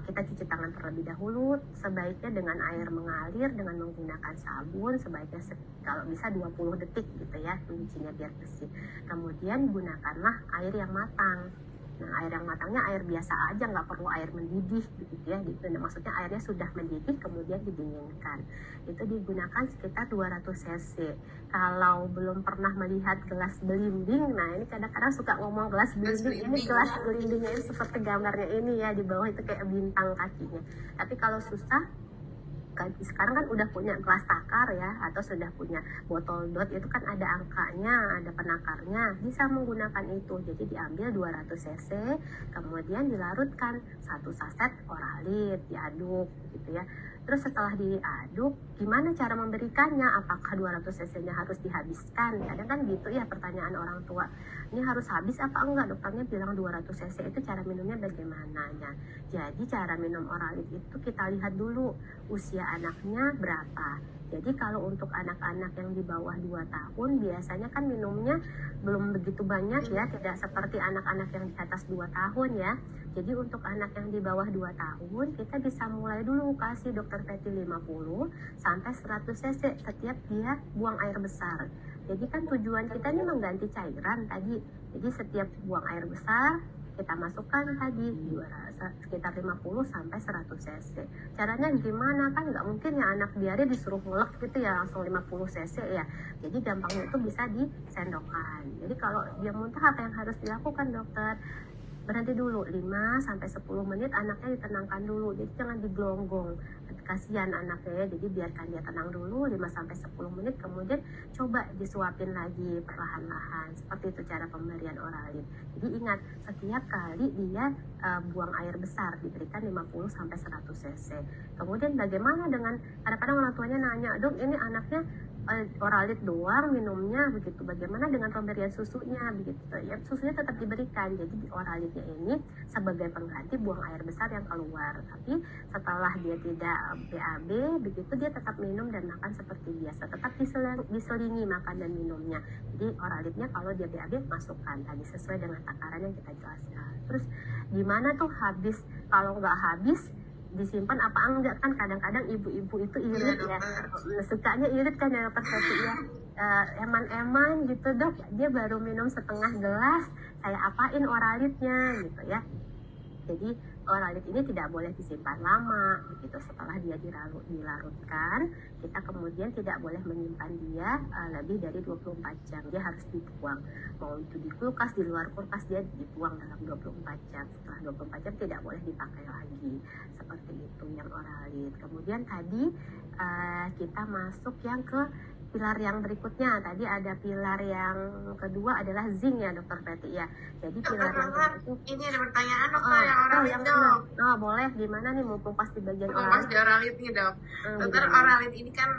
kita cuci tangan terlebih dahulu, sebaiknya dengan air mengalir dengan menggunakan sabun, sebaiknya kalau bisa 20 detik gitu ya mencucinya biar bersih. Kemudian gunakanlah air yang matang. Nah, air yang matangnya air biasa aja, nggak perlu air mendidih gitu ya. Maksudnya airnya sudah mendidih kemudian didinginkan. Itu digunakan sekitar 200 cc. Kalau belum pernah melihat gelas belimbing, nah ini kadang-kadang suka ngomong gelas belimbing. Ini gelas belimbingnya ini seperti gambarnya ini ya, di bawah itu kayak bintang kakinya. Tapi kalau susah, sekarang kan udah punya gelas takar ya, atau sudah punya botol dot, itu kan ada angkanya, ada penakarnya, bisa menggunakan itu. Jadi diambil 200 cc, kemudian dilarutkan 1 saset oralit, diaduk gitu ya. Terus setelah diaduk, gimana cara memberikannya? Apakah 200 cc-nya harus dihabiskan? Kadang kan gitu ya pertanyaan orang tua. Ini harus habis apa enggak? Dokternya bilang 200 cc, itu cara minumnya bagaimana? Jadi cara minum oralit itu kita lihat dulu usia anaknya berapa. Jadi kalau untuk anak-anak yang di bawah 2 tahun biasanya kan minumnya belum begitu banyak ya, tidak seperti anak-anak yang di atas 2 tahun ya. Jadi untuk anak yang di bawah 2 tahun kita bisa mulai dulu kasih Dokter Peti 50 sampai 100 cc setiap dia buang air besar. Jadi kan tujuan kita ini mengganti cairan tadi. Jadi setiap buang air besar kita masukkan tadi sekitar 50 sampai 100 cc. Caranya gimana? Kan nggak mungkin ya anak diare disuruh ngelek gitu ya langsung 50 cc ya. Jadi gampangnya itu bisa disendokkan. Jadi kalau dia muntah apa yang harus dilakukan dokter? Berhenti dulu 5 sampai 10 menit, anaknya ditenangkan dulu. Jadi jangan digelonggong. Kasihan anaknya ya. Jadi biarkan dia tenang dulu 5 sampai 10 menit, kemudian coba disuapin lagi perlahan-lahan. Seperti itu cara pemberian oralit. Jadi ingat, setiap kali dia buang air besar diberikan 50 sampai 100 cc. Kemudian bagaimana dengan kadang-kadang orang tuanya nanya, "Dok, ini anaknya oralit doang minumnya begitu, bagaimana dengan pemberian susunya?" Begitu ya, susunya tetap diberikan. Jadi oralitnya ini sebagai pengganti buang air besar yang keluar. Tapi setelah dia tidak BAB begitu, dia tetap minum dan makan seperti biasa, tetap diselingi makan dan minumnya. Jadi oralitnya kalau dia BAB masukkan tadi sesuai dengan takaran yang kita jelaskan. Terus gimana tuh habis? Kalau nggak habis disimpan apa enggak? Kan kadang-kadang ibu-ibu itu irit ya, sukanya irit kan ya Dokter Peti ya, eman-eman gitu, "Dok, dia baru minum setengah gelas, saya apain oralitnya?" gitu ya. Jadi oralit ini tidak boleh disimpan lama begitu. Setelah dia dilarutkan, kita kemudian tidak boleh menyimpan dia lebih dari 24 jam. Dia harus dibuang. Mau itu di kulkas, di luar kulkas, dia dibuang dalam 24 jam. Setelah 24 jam tidak boleh dipakai lagi. Seperti itu yang oralit. Kemudian tadi kita masuk yang ke pilar yang berikutnya. Tadi ada pilar yang kedua adalah zinc ya Dokter Peti ya. Jadi pilar yang kedua itu, ini ada pertanyaan dokter yang oralit dok. Boleh, gimana nih mumpung pas di bagian Pas oralit. di oralit nih dok. Dokter, oralit ini kan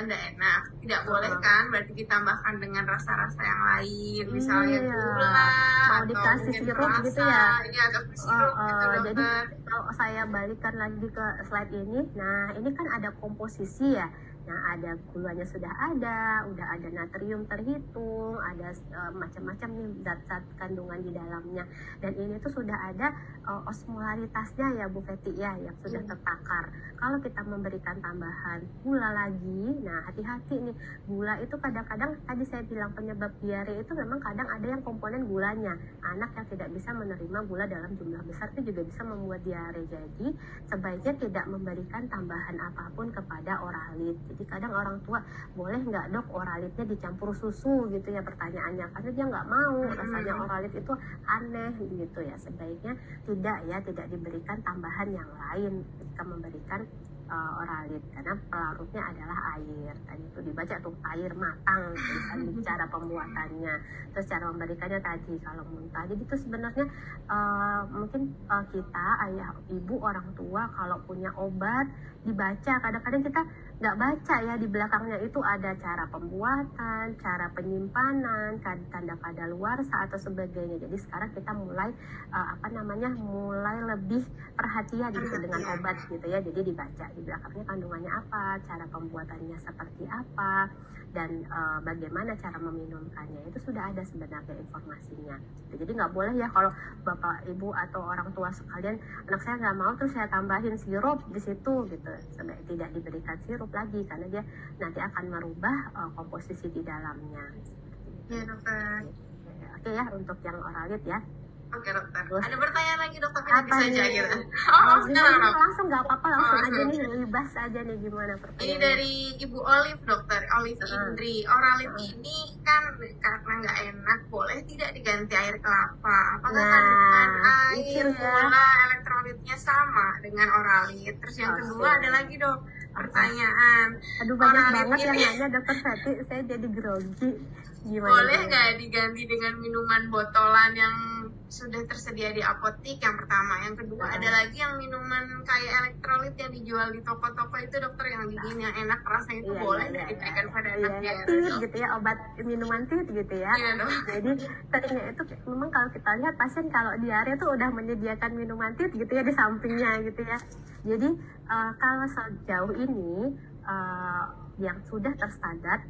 enggak enak, tidak boleh kan berarti ditambahkan dengan rasa-rasa yang lain, misalnya gula mau atau dikasih mungkin sirup rasa, gitu ya. ini atau sirup gitu Jadi dokter. kalau saya balikan lagi ke slide ini, nah ini kan ada komposisi ya. Nah, ada gulanya sudah ada, udah ada natrium terhitung, ada macam-macam nih zat-zat kandungan di dalamnya. Dan ini tuh sudah ada osmolaritasnya ya Bu Feti ya, yang sudah tertakar. Kalau kita memberikan tambahan gula lagi, nah hati-hati nih, gula itu kadang-kadang tadi saya bilang penyebab diare itu memang kadang ada yang komponen gulanya. Anak yang tidak bisa menerima gula dalam jumlah besar itu juga bisa membuat diare. Jadi sebaiknya tidak memberikan tambahan apapun kepada oralit. Jadi kadang orang tua, boleh nggak dok oralitnya dicampur susu gitu ya pertanyaannya, karena dia nggak mau, rasanya oralit itu aneh gitu ya. Sebaiknya tidak ya, tidak diberikan tambahan yang lain ketika memberikan Oralit karena pelarutnya adalah air. Tadi itu dibaca tuh air matang, tulisan cara pembuatannya, terus cara memberikannya tadi kalau muntah. Jadi itu sebenarnya mungkin kita ayah ibu orang tua kalau punya obat dibaca, kadang-kadang kita nggak baca ya, di belakangnya itu ada cara pembuatan, cara penyimpanan, tanda kadaluarsa atau sebagainya. Jadi sekarang kita mulai mulai lebih perhatian gitu dengan obat gitu ya. Jadi dibaca di belakangnya kandungannya apa, cara pembuatannya seperti apa, dan bagaimana cara meminumkannya, itu sudah ada sebenarnya informasinya. Jadi nggak boleh ya kalau bapak ibu atau orang tua sekalian, anak saya nggak mau terus saya tambahin sirup di situ gitu, tidak diberikan sirup lagi karena dia nanti akan merubah komposisi di dalamnya. Ya dokter. Oke ya untuk yang oralit ya. Oke dokter. Terus, ada pertanyaan lagi dokter, nanti saja gitu. Langsung nggak apa-apa, langsung aja nih, bebas aja nih, gimana pertanyaannya. Ini dari Ibu Olive dokter, Olive Indri. Oralit ini kan karena nggak enak, boleh tidak diganti air kelapa? Apakah kandungan air gula elektrolitnya sama dengan oralit? Terus yang kedua ada lagi dok, pertanyaan. Aduh banyak banget yang nanya dokter Feti, saya jadi grogi. Gimana boleh nggak diganti dengan minuman botolan yang sudah tersedia di apotik? Yang pertama. Yang kedua ada lagi yang minuman kayak elektrolit yang dijual di toko-toko itu dokter, yang dingin yang enak rasanya itu boleh nggak diberikan pada anak gitu ya, obat minuman tit gitu ya. Jadi seringnya itu memang kalau kita lihat pasien kalau diare tuh udah menyediakan minuman tit gitu ya di sampingnya gitu ya. Jadi kalau sejauh ini yang sudah terstandar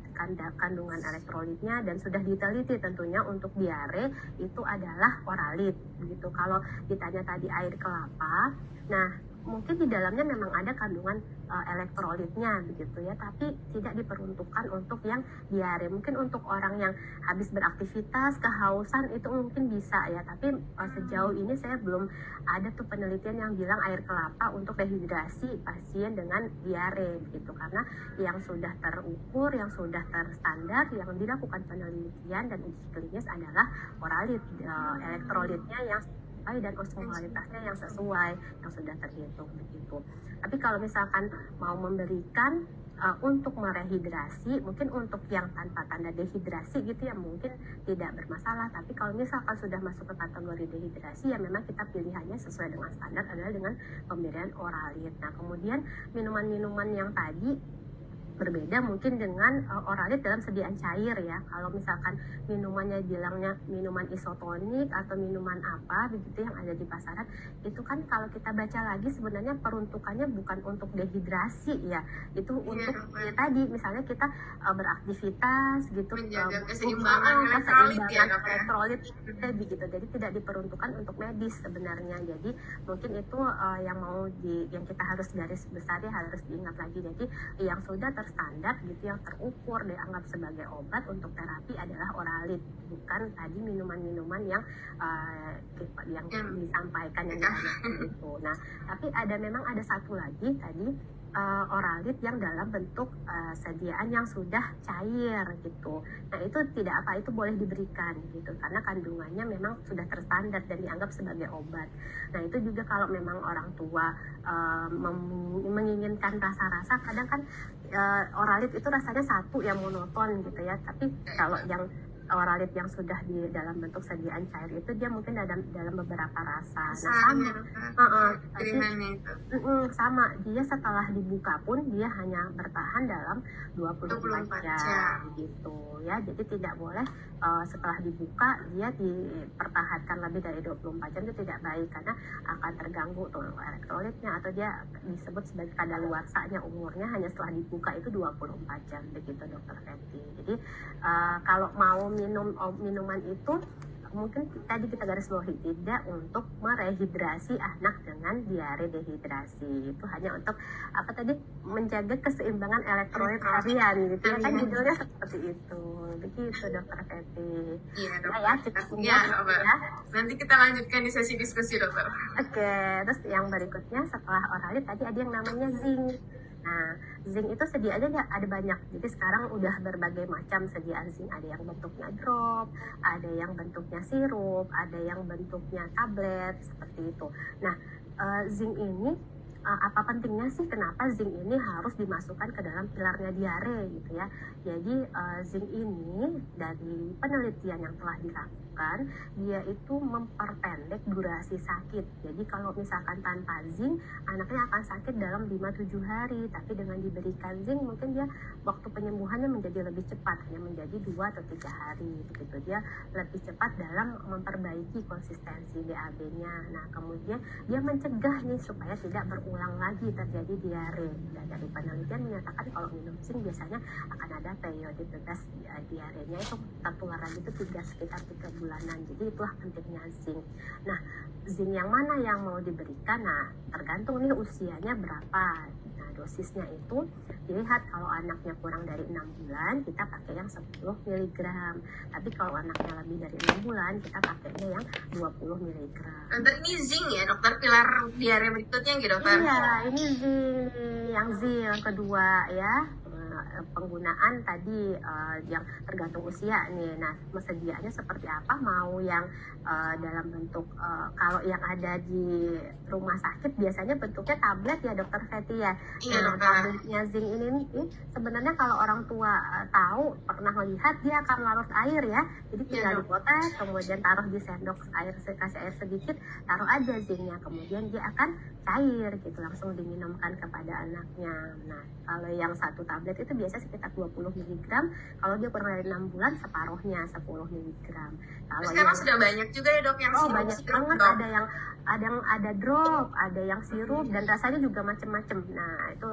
kandungan elektrolitnya dan sudah diteliti tentunya untuk diare itu adalah oralit gitu. Kalau ditanya tadi air kelapa, nah mungkin di dalamnya memang ada kandungan elektrolitnya begitu ya, tapi tidak diperuntukkan untuk yang diare. Mungkin untuk orang yang habis beraktivitas kehausan itu mungkin bisa ya, tapi sejauh ini saya belum ada tuh penelitian yang bilang air kelapa untuk dehidrasi pasien dengan diare gitu, karena yang sudah terukur, yang sudah terstandar, yang dilakukan penelitian dan uji klinis adalah oralit, elektrolitnya yang dan osmolaritasnya yang sesuai, yang sudah terhitung begitu. Tapi kalau misalkan mau memberikan untuk merehidrasi, mungkin untuk yang tanpa tanda dehidrasi gitu ya mungkin tidak bermasalah. Tapi kalau misalkan sudah masuk ke kategori dehidrasi, ya memang kita pilihannya sesuai dengan standar adalah dengan pemberian oralit. Nah kemudian minuman-minuman yang tadi berbeda mungkin dengan oralit dalam sediaan cair ya. Kalau misalkan minumannya bilangnya minuman isotonik atau minuman apa begitu yang ada di pasaran, itu kan kalau kita baca lagi sebenarnya peruntukannya bukan untuk dehidrasi ya, itu untuk ya tadi misalnya kita beraktivitas gitu, menjaga keseimbangan elektrolit begitu. Jadi tidak diperuntukkan untuk medis sebenarnya. Jadi mungkin itu yang kita harus garis besar ya, harus diingat lagi. Jadi yang sudah standar gitu, yang terukur dianggap sebagai obat untuk terapi adalah oralit, bukan tadi minuman-minuman yang disampaikan yang itu. Nah, tapi memang ada satu lagi tadi oralit yang dalam bentuk sediaan yang sudah cair gitu. Nah itu tidak apa, itu boleh diberikan gitu karena kandungannya memang sudah terstandar dan dianggap sebagai obat. Nah itu juga kalau memang orang tua menginginkan rasa-rasa, kadang kan oralit itu rasanya satu yang monoton gitu ya. Tapi kalau yang oralit yang sudah di dalam bentuk sediaan cair itu dia mungkin dalam beberapa rasa. Sama dia setelah dibuka pun dia hanya bertahan dalam 24 jam gitu ya. Jadi tidak boleh setelah dibuka dia dipertahankan lebih dari 24 jam, itu tidak baik karena akan terganggu tuh elektrolitnya, atau dia disebut sebagai kadaluarsanya, umurnya hanya setelah dibuka itu 24 jam begitu dokter Feti. Jadi kalau mau minum minuman itu mungkin tadi kita garis bawahi tidak untuk merehidrasi anak dengan diare dehidrasi, itu hanya untuk menjaga keseimbangan elektrolit harian gitu ya, kan judulnya seperti itu begitu dokter Feti. Iya dokter. Ya. Nanti kita lanjutkan di sesi diskusi dokter. Oke, terus yang berikutnya setelah oralit tadi ada yang namanya zinc. Nah, zinc itu sediaannya ada banyak. Jadi sekarang udah berbagai macam sediaan zinc. Ada yang bentuknya drop, ada yang bentuknya sirup, ada yang bentuknya tablet, seperti itu. Nah, zinc ini apa pentingnya sih kenapa zinc ini harus dimasukkan ke dalam pilarnya diare gitu ya. Jadi zinc ini dari penelitian yang telah dilakukan, dia itu memperpendek durasi sakit. Jadi kalau misalkan tanpa zinc, anaknya akan sakit dalam 5-7 hari, tapi dengan diberikan zinc mungkin dia waktu penyembuhannya menjadi lebih cepat, hanya menjadi 2 atau 3 hari begitu. Dia lebih cepat dalam memperbaiki konsistensi BAB-nya. Nah, kemudian dia mencegah nih supaya tidak berulang lagi terjadi diare. Dan dari penelitian menyatakan kalau minum zinc biasanya akan ada periode bebas diarenya itu tertular lagi itu sekitar 3 bulanan. Jadi itulah pentingnya zinc. Nah, zinc yang mana yang mau diberikan? Nah, tergantung nih usianya berapa. Nah, dosisnya itu dilihat kalau anaknya kurang dari 6 bulan kita pakai yang 10 mg. Tapi kalau anaknya lebih dari 6 bulan kita pakainya yang 20 mg. Dokter, ini zinc ya dokter, pilar diare berikutnya gitu dokter? Iya, ini zinc yang zinc yang kedua ya. Penggunaan tadi yang tergantung usia nih. Nah, sediaannya seperti apa? Mau yang dalam bentuk kalau yang ada di rumah sakit biasanya bentuknya tablet ya dokter Fetty ya. Iya, nah, tabletnya zinc ini nih sebenarnya kalau orang tua tahu pernah melihat dia akan larut air ya. Jadi tinggal dipotek, kemudian taruh di sendok air, kasih air sedikit, taruh aja zincnya, kemudian dia akan cair gitu, langsung diminumkan kepada anaknya. Nah, kalau yang satu tablet itu biasa sekitar 20 mg, kalau dia kurang dari 6 bulan separuhnya 10 mg. Kalau sekarang sudah banyak juga ya dok yang sirup, banyak banget dok. Ada drop, ada yang sirup dan rasanya juga macam-macam. Nah, itu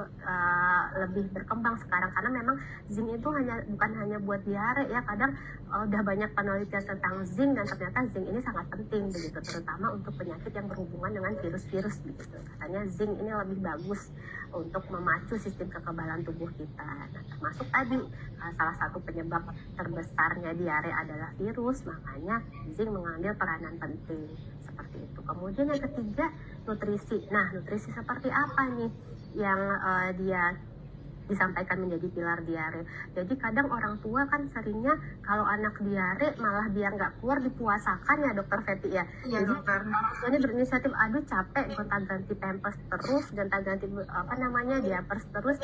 lebih berkembang sekarang karena memang zinc itu bukan hanya buat diare ya, kadang udah banyak penelitian tentang zinc dan ternyata zinc ini sangat penting begitu, terutama untuk penyakit yang berhubungan dengan virus-virus begitu. Katanya zinc ini lebih bagus untuk memacu sistem kekebalan tubuh kita. Nah, termasuk tadi salah satu penyebab terbesarnya diare adalah virus, makanya zinc mengambil peranan penting seperti itu. Kemudian yang ketiga, nutrisi. Nah, nutrisi seperti apa nih yang dia disampaikan menjadi pilar diare. Jadi kadang orang tua kan seringnya kalau anak diare malah biar nggak keluar dipuasakan ya dokter Fetty ya. Iya, jadi dokter. orang tuanya berinisiatif, aduh capek gonta-ganti pampers terus, gonta-ganti diapers terus,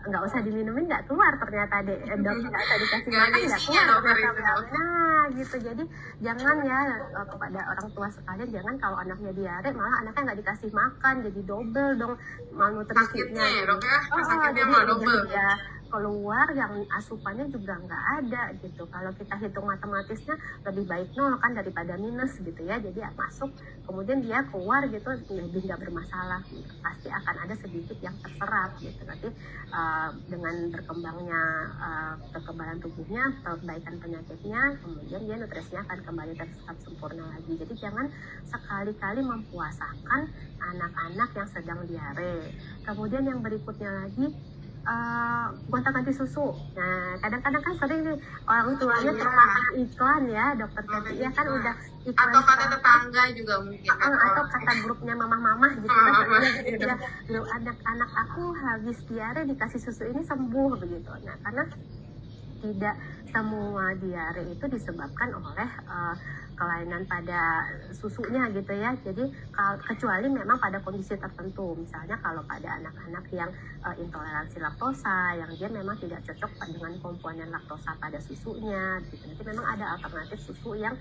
nggak usah diminumin nggak keluar ternyata dok, nggak usah dikasih makan nggak keluar. Nah gitu, jadi jangan ya kepada orang tua sekalian, jangan kalau anaknya diare malah anaknya nggak dikasih makan, jadi double dong malnutrisinya. Sakitnya ya dok ya, sakitnya jadi malah double. Ya keluar yang asupannya juga nggak ada gitu. Kalau kita hitung matematisnya lebih baik 0 kan daripada minus gitu ya. Jadi masuk kemudian dia keluar gitu lebih nggak bermasalah gitu. Pasti akan ada sedikit yang terserap gitu. Nanti dengan berkembangnya kekebalan tubuhnya, perbaikan penyakitnya, kemudian dia nutrisinya akan kembali terserap sempurna lagi. Jadi jangan sekali-kali mempuasakan anak-anak yang sedang diare. Kemudian yang berikutnya lagi, gonta-ganti susu. Nah, kadang-kadang kan sering nih orang tuanya termakan iklan ya, dokter Fetty ya kan udah iklan atau kata tetangga juga mungkin atau kata grupnya mamah-mamah gitu kan. Ya, anak-anak aku habis diare dikasih susu ini sembuh begitu. Nah, karena tidak semua diare itu disebabkan oleh kelainan pada susunya gitu ya. Jadi kecuali memang pada kondisi tertentu, misalnya kalau pada anak-anak yang intoleransi laktosa, yang dia memang tidak cocok dengan komponen laktosa pada susunya gitu. Jadi memang ada alternatif susu yang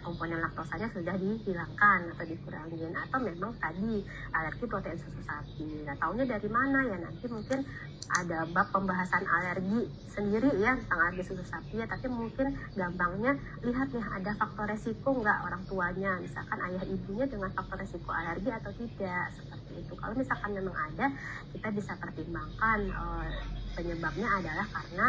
komponen laktosanya sudah dihilangkan atau dikurangin, atau memang tadi alergi protein susu sapi. Nah, taunya dari mana ya, nanti mungkin ada bab pembahasan alergi sendiri ya tentang alergi susu sapi ya, tapi mungkin gampangnya lihat nih ada faktor resiko nggak orang tuanya, misalkan ayah ibunya dengan faktor resiko alergi atau tidak, seperti itu. Kalau misalkan memang ada, kita bisa pertimbangkan penyebabnya adalah karena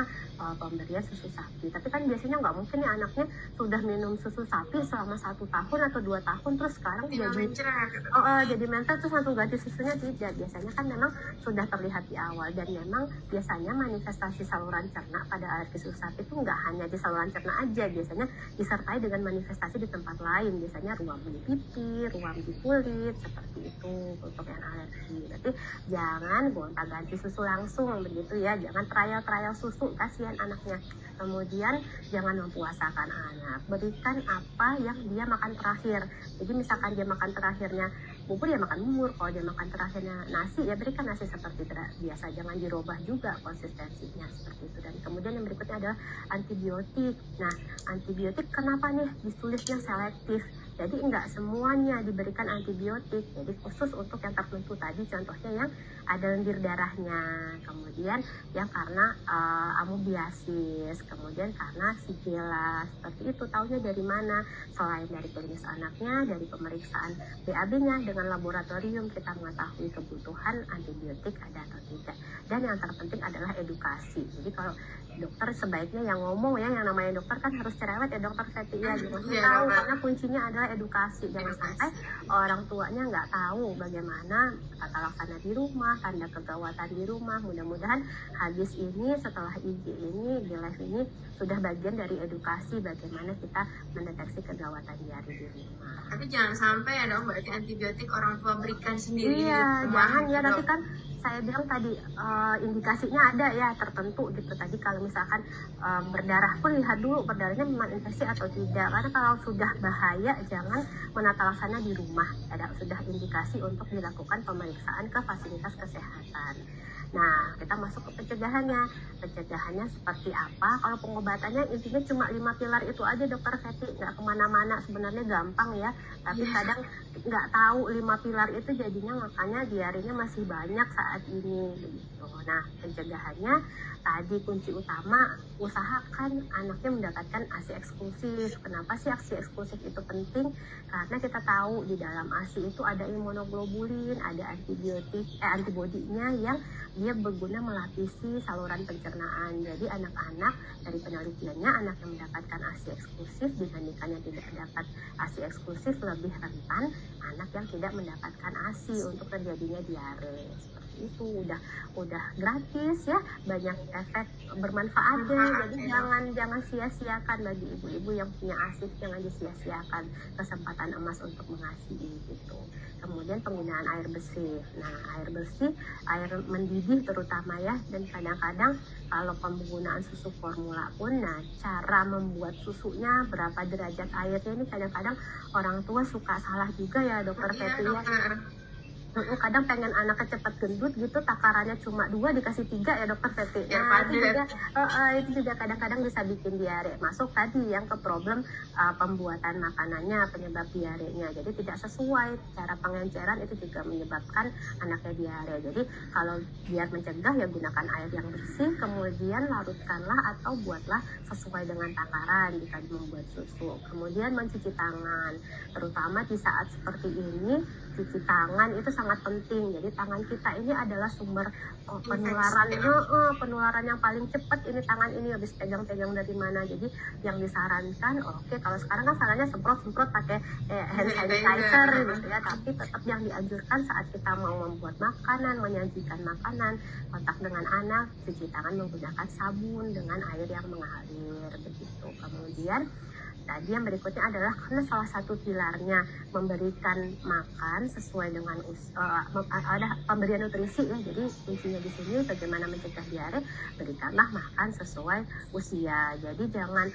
pemberian susu sapi. Tapi kan biasanya nggak mungkin ya anaknya sudah minum susu sapi selama 1 tahun atau 2 tahun terus sekarang jadi mental terus langsung ganti susunya, tidak. Biasanya kan memang sudah terlihat di awal, dan memang biasanya manifestasi saluran cerna pada alergi susu sapi itu nggak hanya di saluran cerna aja, biasanya disertai dengan manifestasi di tempat lain, biasanya ruam di pipi, ruam di kulit, seperti itu untuk yang alergi. Berarti jangan gonta-ganti susu langsung begitu ya, jangan trial susu, kasihan anaknya. Kemudian jangan mempuasakan anak, berikan apa yang dia makan terakhir. Jadi misalkan dia makan terakhirnya bubur, ya makan bubur. Kalau dia makan terakhirnya nasi, ya berikan nasi seperti biasa, jangan dirubah juga konsistensinya seperti itu. Dan kemudian yang berikutnya adalah antibiotik. Nah, antibiotik kenapa nih ditulisnya selektif? Jadi enggak semuanya diberikan antibiotik, jadi khusus untuk yang tertentu tadi, contohnya yang ada lendir darahnya, kemudian yang karena amoebiasis, kemudian karena sigela, seperti itu. Taunya dari mana? Selain dari klinis anaknya, dari pemeriksaan BAB-nya dengan laboratorium kita mengetahui kebutuhan antibiotik ada atau tidak. Dan yang terpenting adalah edukasi. Jadi kalau dokter sebaiknya yang ngomong ya, yang namanya dokter kan harus cerewet ya dokter Feti ya, jangan tahu, karena kuncinya adalah edukasi. Jangan sampai orang tuanya nggak tahu bagaimana tata laksana di rumah, tanda kegawatan di rumah. Mudah-mudahan habis ini, setelah IG ini, di live ini, sudah bagian dari edukasi bagaimana kita mendeteksi kegawatan diare di rumah. Tapi jangan sampai ya dong, berarti antibiotik orang tua berikan sendiri. Iya, jangan ya, nanti kan saya bilang tadi indikasinya ada ya tertentu gitu. Tadi kalau misalkan berdarah pun lihat dulu berdarahnya memang infeksi atau tidak. Karena kalau sudah bahaya jangan menata laksana di rumah. Ada sudah indikasi untuk dilakukan pemeriksaan ke fasilitas kesehatan. Nah, kita masuk ke pencegahannya. Pencegahannya seperti apa? Kalau pengobatannya intinya cuma 5 pilar itu aja dokter Feti, nggak kemana-mana. Sebenarnya gampang ya, tapi kadang nggak tahu 5 pilar itu, jadinya makanya diarenya masih banyak saat ini begitu. Nah, pencegahannya tadi kunci utama, usahakan anaknya mendapatkan ASI eksklusif. Kenapa sih ASI eksklusif itu penting? Karena kita tahu di dalam ASI itu ada imunoglobulin, ada antibodinya yang dia berguna melapisi saluran pencernaan. Jadi anak-anak, dari penelitiannya, anak yang mendapatkan ASI eksklusif dibandingkan yang tidak mendapat ASI eksklusif lebih rentan anak yang tidak mendapatkan ASI untuk terjadinya diare. Itu udah gratis ya, banyak efek bermanfaatnya. Jadi jangan sia-siakan bagi ibu-ibu yang punya ASI, jangan disia-siakan kesempatan emas untuk mengasihi gitu. Kemudian penggunaan air bersih. Nah, air bersih, air mendidih terutama ya, dan kadang-kadang kalau penggunaan susu formula pun, nah cara membuat susunya, berapa derajat airnya, ini kadang-kadang orang tua suka salah juga ya dokter Feti ya. Kadang pengen anaknya cepat gendut gitu, takarannya cuma 2 dikasih 3 ya dokter Feti. Nah, itu juga kadang-kadang bisa bikin diare. Masuk tadi yang ke problem pembuatan makanannya, penyebab diarenya. Jadi tidak sesuai cara pengenceran, itu juga menyebabkan anaknya diare. Jadi kalau biar mencegah ya gunakan air yang bersih, kemudian larutkanlah atau buatlah sesuai dengan takaran jika membuat susu. Kemudian mencuci tangan, terutama di saat seperti ini, cuci tangan itu sangat penting. Jadi tangan kita ini adalah sumber penularan yang paling cepat. Ini tangan ini habis pegang-pegang dari mana. Jadi yang disarankan, kalau sekarang kan sarannya semprot pakai hand sanitizer gitu ya, tapi tetap yang dianjurkan saat kita mau membuat makanan, menyajikan makanan, kontak dengan anak, cuci tangan menggunakan sabun dengan air yang mengalir begitu. Kemudian tadi yang berikutnya adalah karena salah satu pilarnya memberikan makan sesuai dengan ada pemberian nutrisi ya. Jadi kuncinya di sini bagaimana mencegah diare, berikanlah makan sesuai usia. Jadi jangan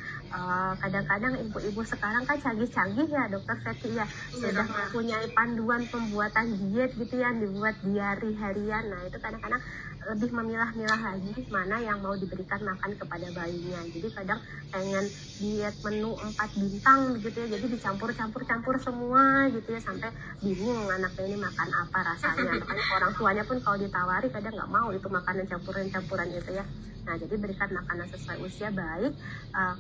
kadang-kadang ibu-ibu sekarang kan canggih-canggih ya dokter Feti ya, sudah mempunyai panduan pembuatan diet gitu ya, dibuat diari harian. Nah, itu kadang-kadang lebih memilah-milah lagi mana yang mau diberikan makan kepada bayinya. Jadi kadang pengen diet menu 4 bintang begitu ya, jadi dicampur-campur semua gitu ya, sampai bingung anaknya ini makan apa rasanya. Makanya orang tuanya pun kalau ditawari kadang nggak mau itu makanan campuran itu ya. Nah, jadi berikan makanan sesuai usia, baik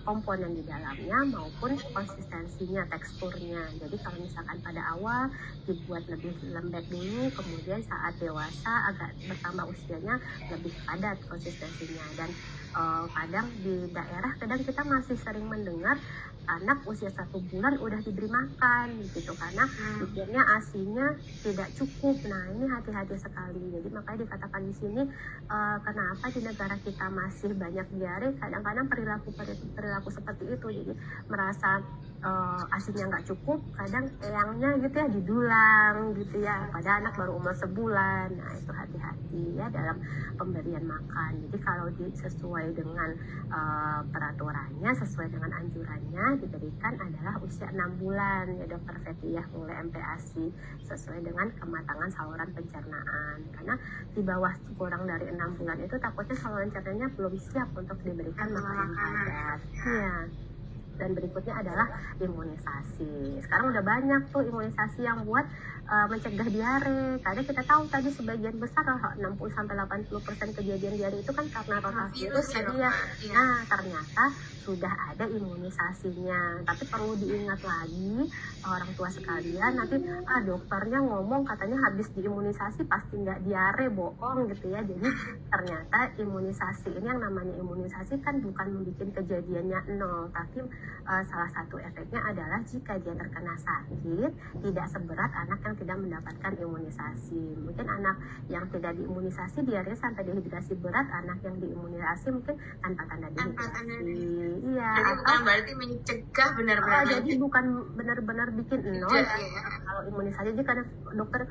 komponen di dalamnya maupun konsistensinya, teksturnya. Jadi kalau misalkan pada awal dibuat lebih lembek dulu, kemudian saat dewasa agak bertambah usianya lebih padat konsistensinya. Dan kadang di daerah kadang kita masih sering mendengar anak usia 1 bulan udah diberi makan gitu, karena pikirnya asinya tidak cukup. Nah, ini hati-hati sekali. Jadi makanya dikatakan di sini kenapa di negara kita masih banyak diare, kadang-kadang perilaku seperti itu. Jadi merasa asinya nggak cukup, kadang eyangnya gitu ya didulang gitu ya, pada anak baru umur sebulan. Nah, itu hati-hati. Fethi ya dalam pemberian makan. Jadi kalau sesuai dengan peraturannya, sesuai dengan anjurannya diberikan adalah usia 6 bulan ya Dokter Fethi ya, mulai MPASI sesuai dengan kematangan saluran pencernaan. Karena di bawah kurang dari 6 bulan itu takutnya saluran pencernanya belum siap untuk diberikan makanan padat. Iya. Dan berikutnya adalah imunisasi. Sekarang udah banyak tuh imunisasi yang buat mencegah diare. Karena kita tahu tadi sebagian besar 60-80% kejadian diare itu kan karena rotavirus tadi ya. Nah, ternyata sudah ada imunisasinya. Tapi perlu diingat lagi orang tua sekalian, nanti dokternya ngomong katanya habis diimunisasi pasti nggak diare, bohong gitu ya. Jadi ternyata imunisasi ini, yang namanya imunisasi kan bukan membuat kejadiannya nol, tapi salah satu efeknya adalah jika dia terkena sakit tidak seberat anak yang tidak mendapatkan imunisasi. Mungkin anak yang tidak diimunisasi diare sampai dehidrasi berat, anak yang diimunisasi mungkin tanpa tanda dehidrasi. Iya. Jadi bukan berarti mencegah benar-benar. Jadi bukan benar-benar bikin nol. Kalau imunisasi aja kadang dokter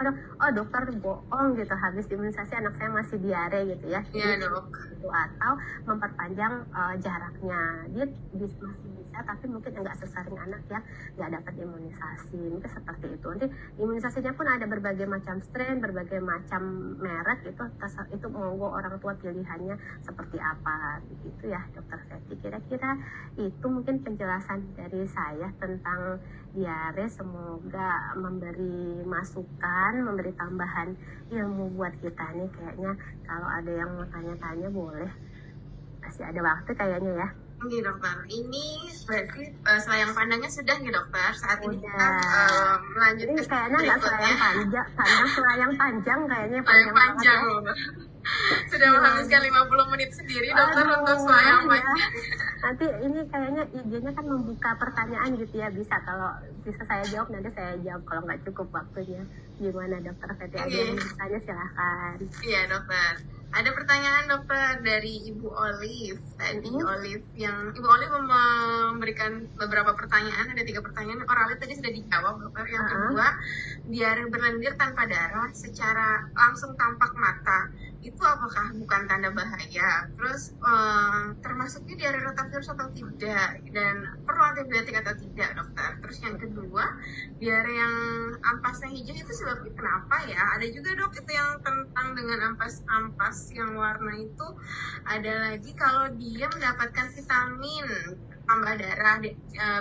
dokter bohong gitu, habis imunisasi anak saya masih diare gitu ya. Iya dok. Itu atau memperpanjang jaraknya, dia masih bisa tapi mungkin enggak sesering anak yang nggak dapat imunisasi. Mungkin seperti itu. Nanti imunisasinya pun ada berbagai macam strain, berbagai macam merek, itu monggo orang tua pilihannya seperti apa begitu ya Dokter Fethi. Kira-kira itu mungkin penjelasan dari saya tentang diare. Semoga memberi masukan, memberi tambahan ilmu buat kita nih. Kayaknya kalau ada yang mau tanya-tanya boleh, masih ada waktu kayaknya ya. Oke dokter, ini berarti selayang pandangnya sudah nih dokter. Saat ini kita melanjutkan. Ini kayaknya nggak selayang panjang kayaknya panjang. Sudah menghabiskan 50 menit sendiri dokter untuk selayang panjang. Nanti ini kayaknya IG-nya kan membuka pertanyaan gitu ya, kalau bisa saya jawab nanti saya jawab, kalau nggak cukup waktunya gimana Dokter Fethi? Ada yang bertanya silahkan. Iya dokter, ada pertanyaan dokter dari Ibu Olive tadi. Ibu Olive memberikan beberapa pertanyaan, ada 3 pertanyaan. Oralnya tadi sudah dijawab dokter. Yang kedua, diare berlendir tanpa darah secara langsung tampak mata, itu apakah bukan tanda bahaya? Terus termasuknya diare rotavirus atau tidak, dan perlu antibiotik atau tidak dokter? Terus yang kedua, diare yang ampasnya hijau itu sebabnya kenapa ya? Ada juga dok itu yang tentang dengan ampas yang warna itu. Ada lagi kalau dia mendapatkan vitamin tambah darah,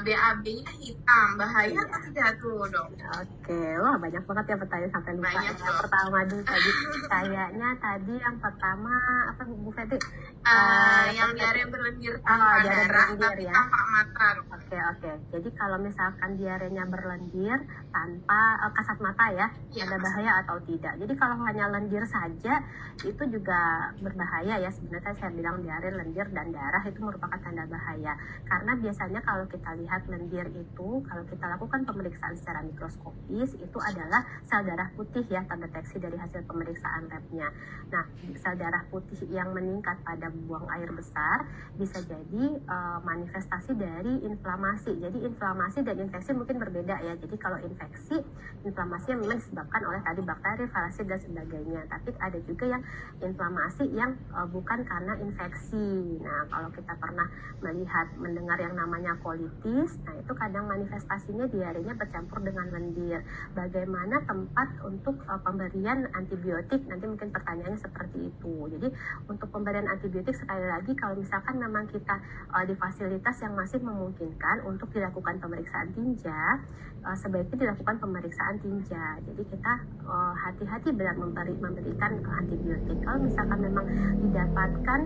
BAB-nya hitam, bahaya atau tidak tuh dok? Oke, wah banyak banget ya pertanyaan sampai lupa. Banyak, yang pertama dulu tadi, kayaknya tadi yang pertama apa Bu Fethi? Yang diare berlendir tanpa darah tapi ya? tampak mata. Oke. Jadi kalau misalkan diarenya berlendir tanpa kasat mata ya, ada bahaya atau tidak? Jadi kalau hanya lendir saja itu juga berbahaya ya. Sebenarnya saya bilang diare, lendir, dan darah itu merupakan tanda bahaya. Karena biasanya kalau kita lihat lendir itu, kalau kita lakukan pemeriksaan secara mikroskopis, itu adalah sel darah putih ya, terdeteksi dari hasil pemeriksaan labnya. Nah, sel darah putih yang meningkat pada buang air besar bisa jadi manifestasi dari inflamasi. Jadi inflamasi dan infeksi mungkin berbeda ya. Jadi kalau infeksi, inflamasinya memang disebabkan oleh tadi bakteri, parasit, dan sebagainya. Tapi ada juga yang inflamasi yang bukan karena infeksi. Nah, kalau kita pernah mendengar yang namanya kolitis, nah itu kadang manifestasinya diarenya bercampur dengan lendir. Bagaimana tempat untuk pemberian antibiotik? Nanti mungkin pertanyaannya seperti itu. Jadi untuk pemberian antibiotik sekali lagi, kalau misalkan memang kita di fasilitas yang masih memungkinkan untuk dilakukan pemeriksaan tinja, sebaiknya dilakukan pemeriksaan tinja. Jadi kita hati-hati benar memberikan antibiotik. Kalau misalkan memang didapatkan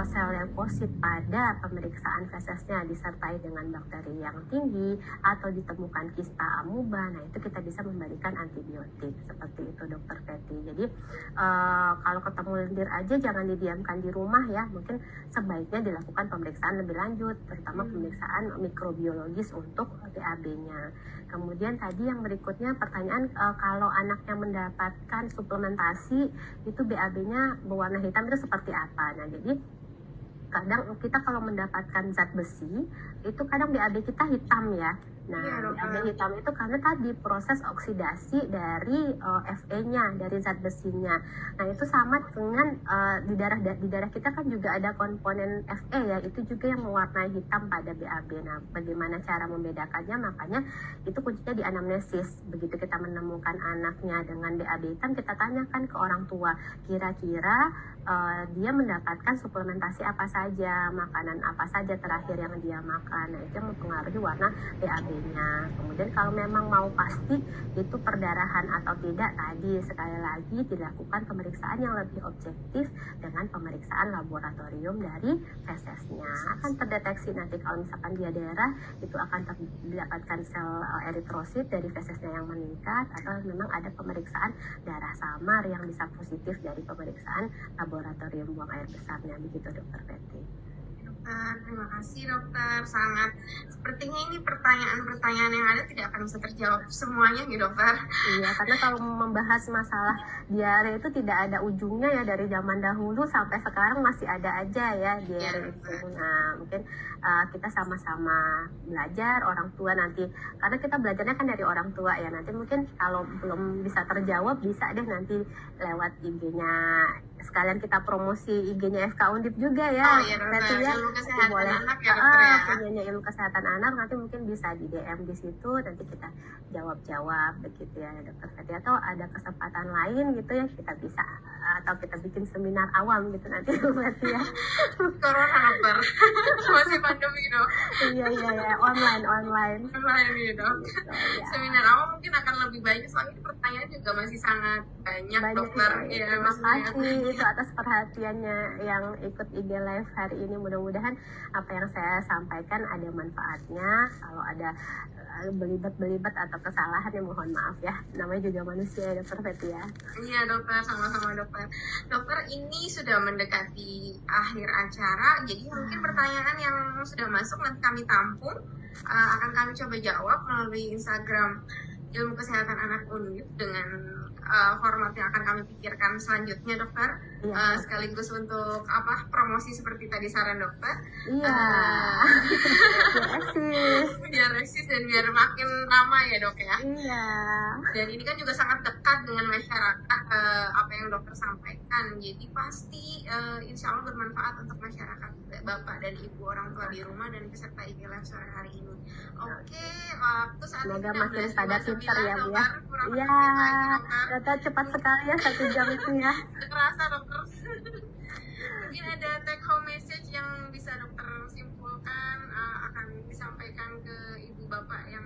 sel leukosit pada pemeriksaan fesesnya disertai dengan bakteri yang tinggi atau ditemukan kista amuba, nah itu kita bisa memberikan antibiotik. Seperti itu Dokter Fethi. Jadi kalau ketemu lendir aja jangan didiamkan di rumah ya, mungkin sebaiknya dilakukan pemeriksaan lebih lanjut, terutama pemeriksaan mikrobiologis untuk BAB-nya. Kemudian tadi yang berikutnya pertanyaan, kalau anaknya mendapatkan suplementasi itu BAB-nya berwarna hitam itu seperti apa? Nah, jadi kadang kita kalau mendapatkan zat besi itu kadang BAB kita hitam ya. Nah, Iya, BAB dokter. hitam itu karena tadi proses oksidasi dari Fe-nya, dari zat besinya. Nah, itu sama dengan di darah kita kan juga ada komponen Fe ya, itu juga yang mewarnai hitam pada BAB. Nah, bagaimana cara membedakannya? Makanya itu kuncinya di anamnesis. Begitu kita menemukan anaknya dengan BAB hitam, kita tanyakan ke orang tua, kira-kira dia mendapatkan suplementasi apa saja, makanan apa saja terakhir yang dia makan. Nah, itu yang mempengaruhi warna BAB-nya. Kemudian kalau memang mau pasti itu perdarahan atau tidak, tadi sekali lagi dilakukan pemeriksaan yang lebih objektif dengan pemeriksaan laboratorium dari fesesnya. Akan terdeteksi nanti kalau misalkan dia darah, itu akan didapatkan sel eritrosit dari fesesnya yang meningkat, atau memang ada pemeriksaan darah samar yang bisa positif dari pemeriksaan laboratorium buang air besarnya. Begitu Dokter Betty. Dokter, terima kasih dokter. Sangat sepertinya ini pertanyaan-pertanyaan yang ada tidak akan bisa terjawab semuanya nih dokter. Iya, karena kalau membahas masalah diare itu tidak ada ujungnya ya, dari zaman dahulu sampai sekarang masih ada aja ya diare itu. Nah, mungkin kita sama-sama belajar, orang tua nanti, karena kita belajarnya kan dari orang tua ya, nanti mungkin kalau belum bisa terjawab bisa deh nanti lewat IG-nya, sekalian kita promosi IG-nya FK Undip juga ya. Oh iya dokter, ya, ilmu kesehatan boleh anak ya dokter ya. punyanya ilmu kesehatan anak, nanti mungkin bisa di DM di situ, nanti kita jawab-jawab begitu ya Dokter Fetty. Atau ada kesempatan lain gitu ya, kita bisa atau kita bikin seminar awam gitu nanti Fetty ya. Corona dokter. Masih pandemi dok. Iya online Online nih dok. gitu, ya. Seminar awal mungkin akan lebih banyak, soalnya ini pertanyaan juga masih sangat banyak dokter. Ya, Ya, terima masih kasih itu atas perhatiannya yang ikut IG live hari ini. Mudah-mudahan apa yang saya sampaikan ada manfaatnya. Kalau ada belibet atau kesalahan ya mohon maaf ya, namanya juga manusia ya Dokter Fetty ya. Iya dokter, sama-sama dokter. Dokter, ini sudah mendekati akhir acara, jadi mungkin pertanyaan yang sudah masuk nanti kami tampung, akan kami coba jawab melalui Instagram Ilmu Kesehatan Anak Undip dengan format yang akan kami pikirkan selanjutnya dokter. Iya. Sekaligus untuk promosi seperti tadi saran dokter. Iya. Biar eksis dan biar makin ramai ya dok ya. Iya. Dan ini kan juga sangat dekat dengan masyarakat, apa yang dokter sampaikan. Jadi pasti insya Allah bermanfaat untuk masyarakat, bapak dan ibu, orang tua di rumah dan peserta IG Live sore hari ini. Oke, waktu saat ini Semoga makin pada pintar ya Bu ya. Iya. Data cepat sekali ya 1 jam itu ya. Terasa dokter. Mungkin ada take home message yang bisa dokter simpulkan, akan disampaikan ke ibu bapak yang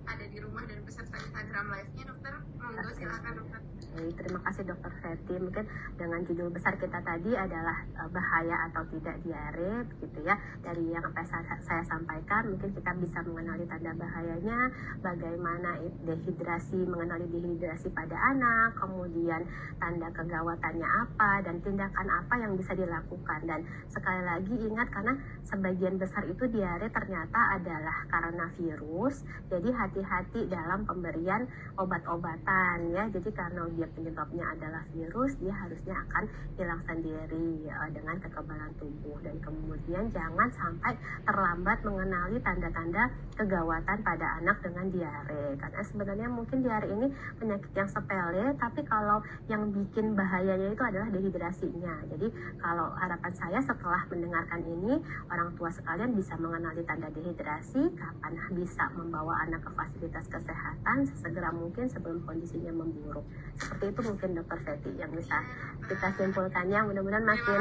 ada di rumah dan peserta Instagram live-nya dokter. Monggo silakan dokter. Terima kasih Dokter Fetty. Mungkin dengan judul besar kita tadi adalah bahaya atau tidak diare gitu ya. Dari yang apa saya sampaikan, mungkin kita bisa mengenali tanda bahayanya, bagaimana dehidrasi, mengenali dehidrasi pada anak, kemudian tanda kegawatannya apa, dan tindakan apa yang bisa dilakukan. Dan sekali lagi ingat, karena sebagian besar itu diare ternyata adalah karena virus, jadi hati-hati dalam pemberian obat-obatan ya. Jadi karena dia penyebabnya adalah virus, dia harusnya akan hilang sendiri dengan kekebalan tubuh. Dan kemudian jangan sampai terlambat mengenali tanda-tanda kegawatan pada anak dengan diare, karena sebenarnya mungkin diare ini penyakit yang sepele, tapi kalau yang bikin bahayanya itu adalah dehidrasinya. Jadi kalau harapan saya setelah mendengarkan ini, orang tua sekalian bisa mengenali tanda dehidrasi, kapan bisa membawa anak ke fasilitas kesehatan sesegera mungkin sebelum kondisinya memburuk. Seperti itu mungkin Dokter Fetty yang bisa kita simpulkannya. Mudah-mudahan makin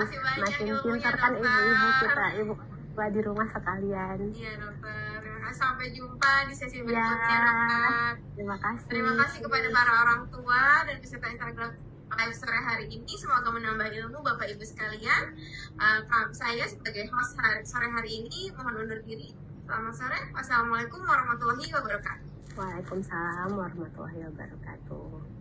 pintar kan ibu-ibu kita, ibu di rumah sekalian. Iya dokter, sampai jumpa di sesi berikutnya dokter. Terima kasih kepada para orang tua dan peserta Instagram live sore hari ini. Semoga menambah ilmu Bapak Ibu sekalian. Saya sebagai host sore hari ini mohon undur diri. Selamat sore. Wassalamualaikum warahmatullahi wabarakatuh. Waalaikumsalam warahmatullahi wabarakatuh.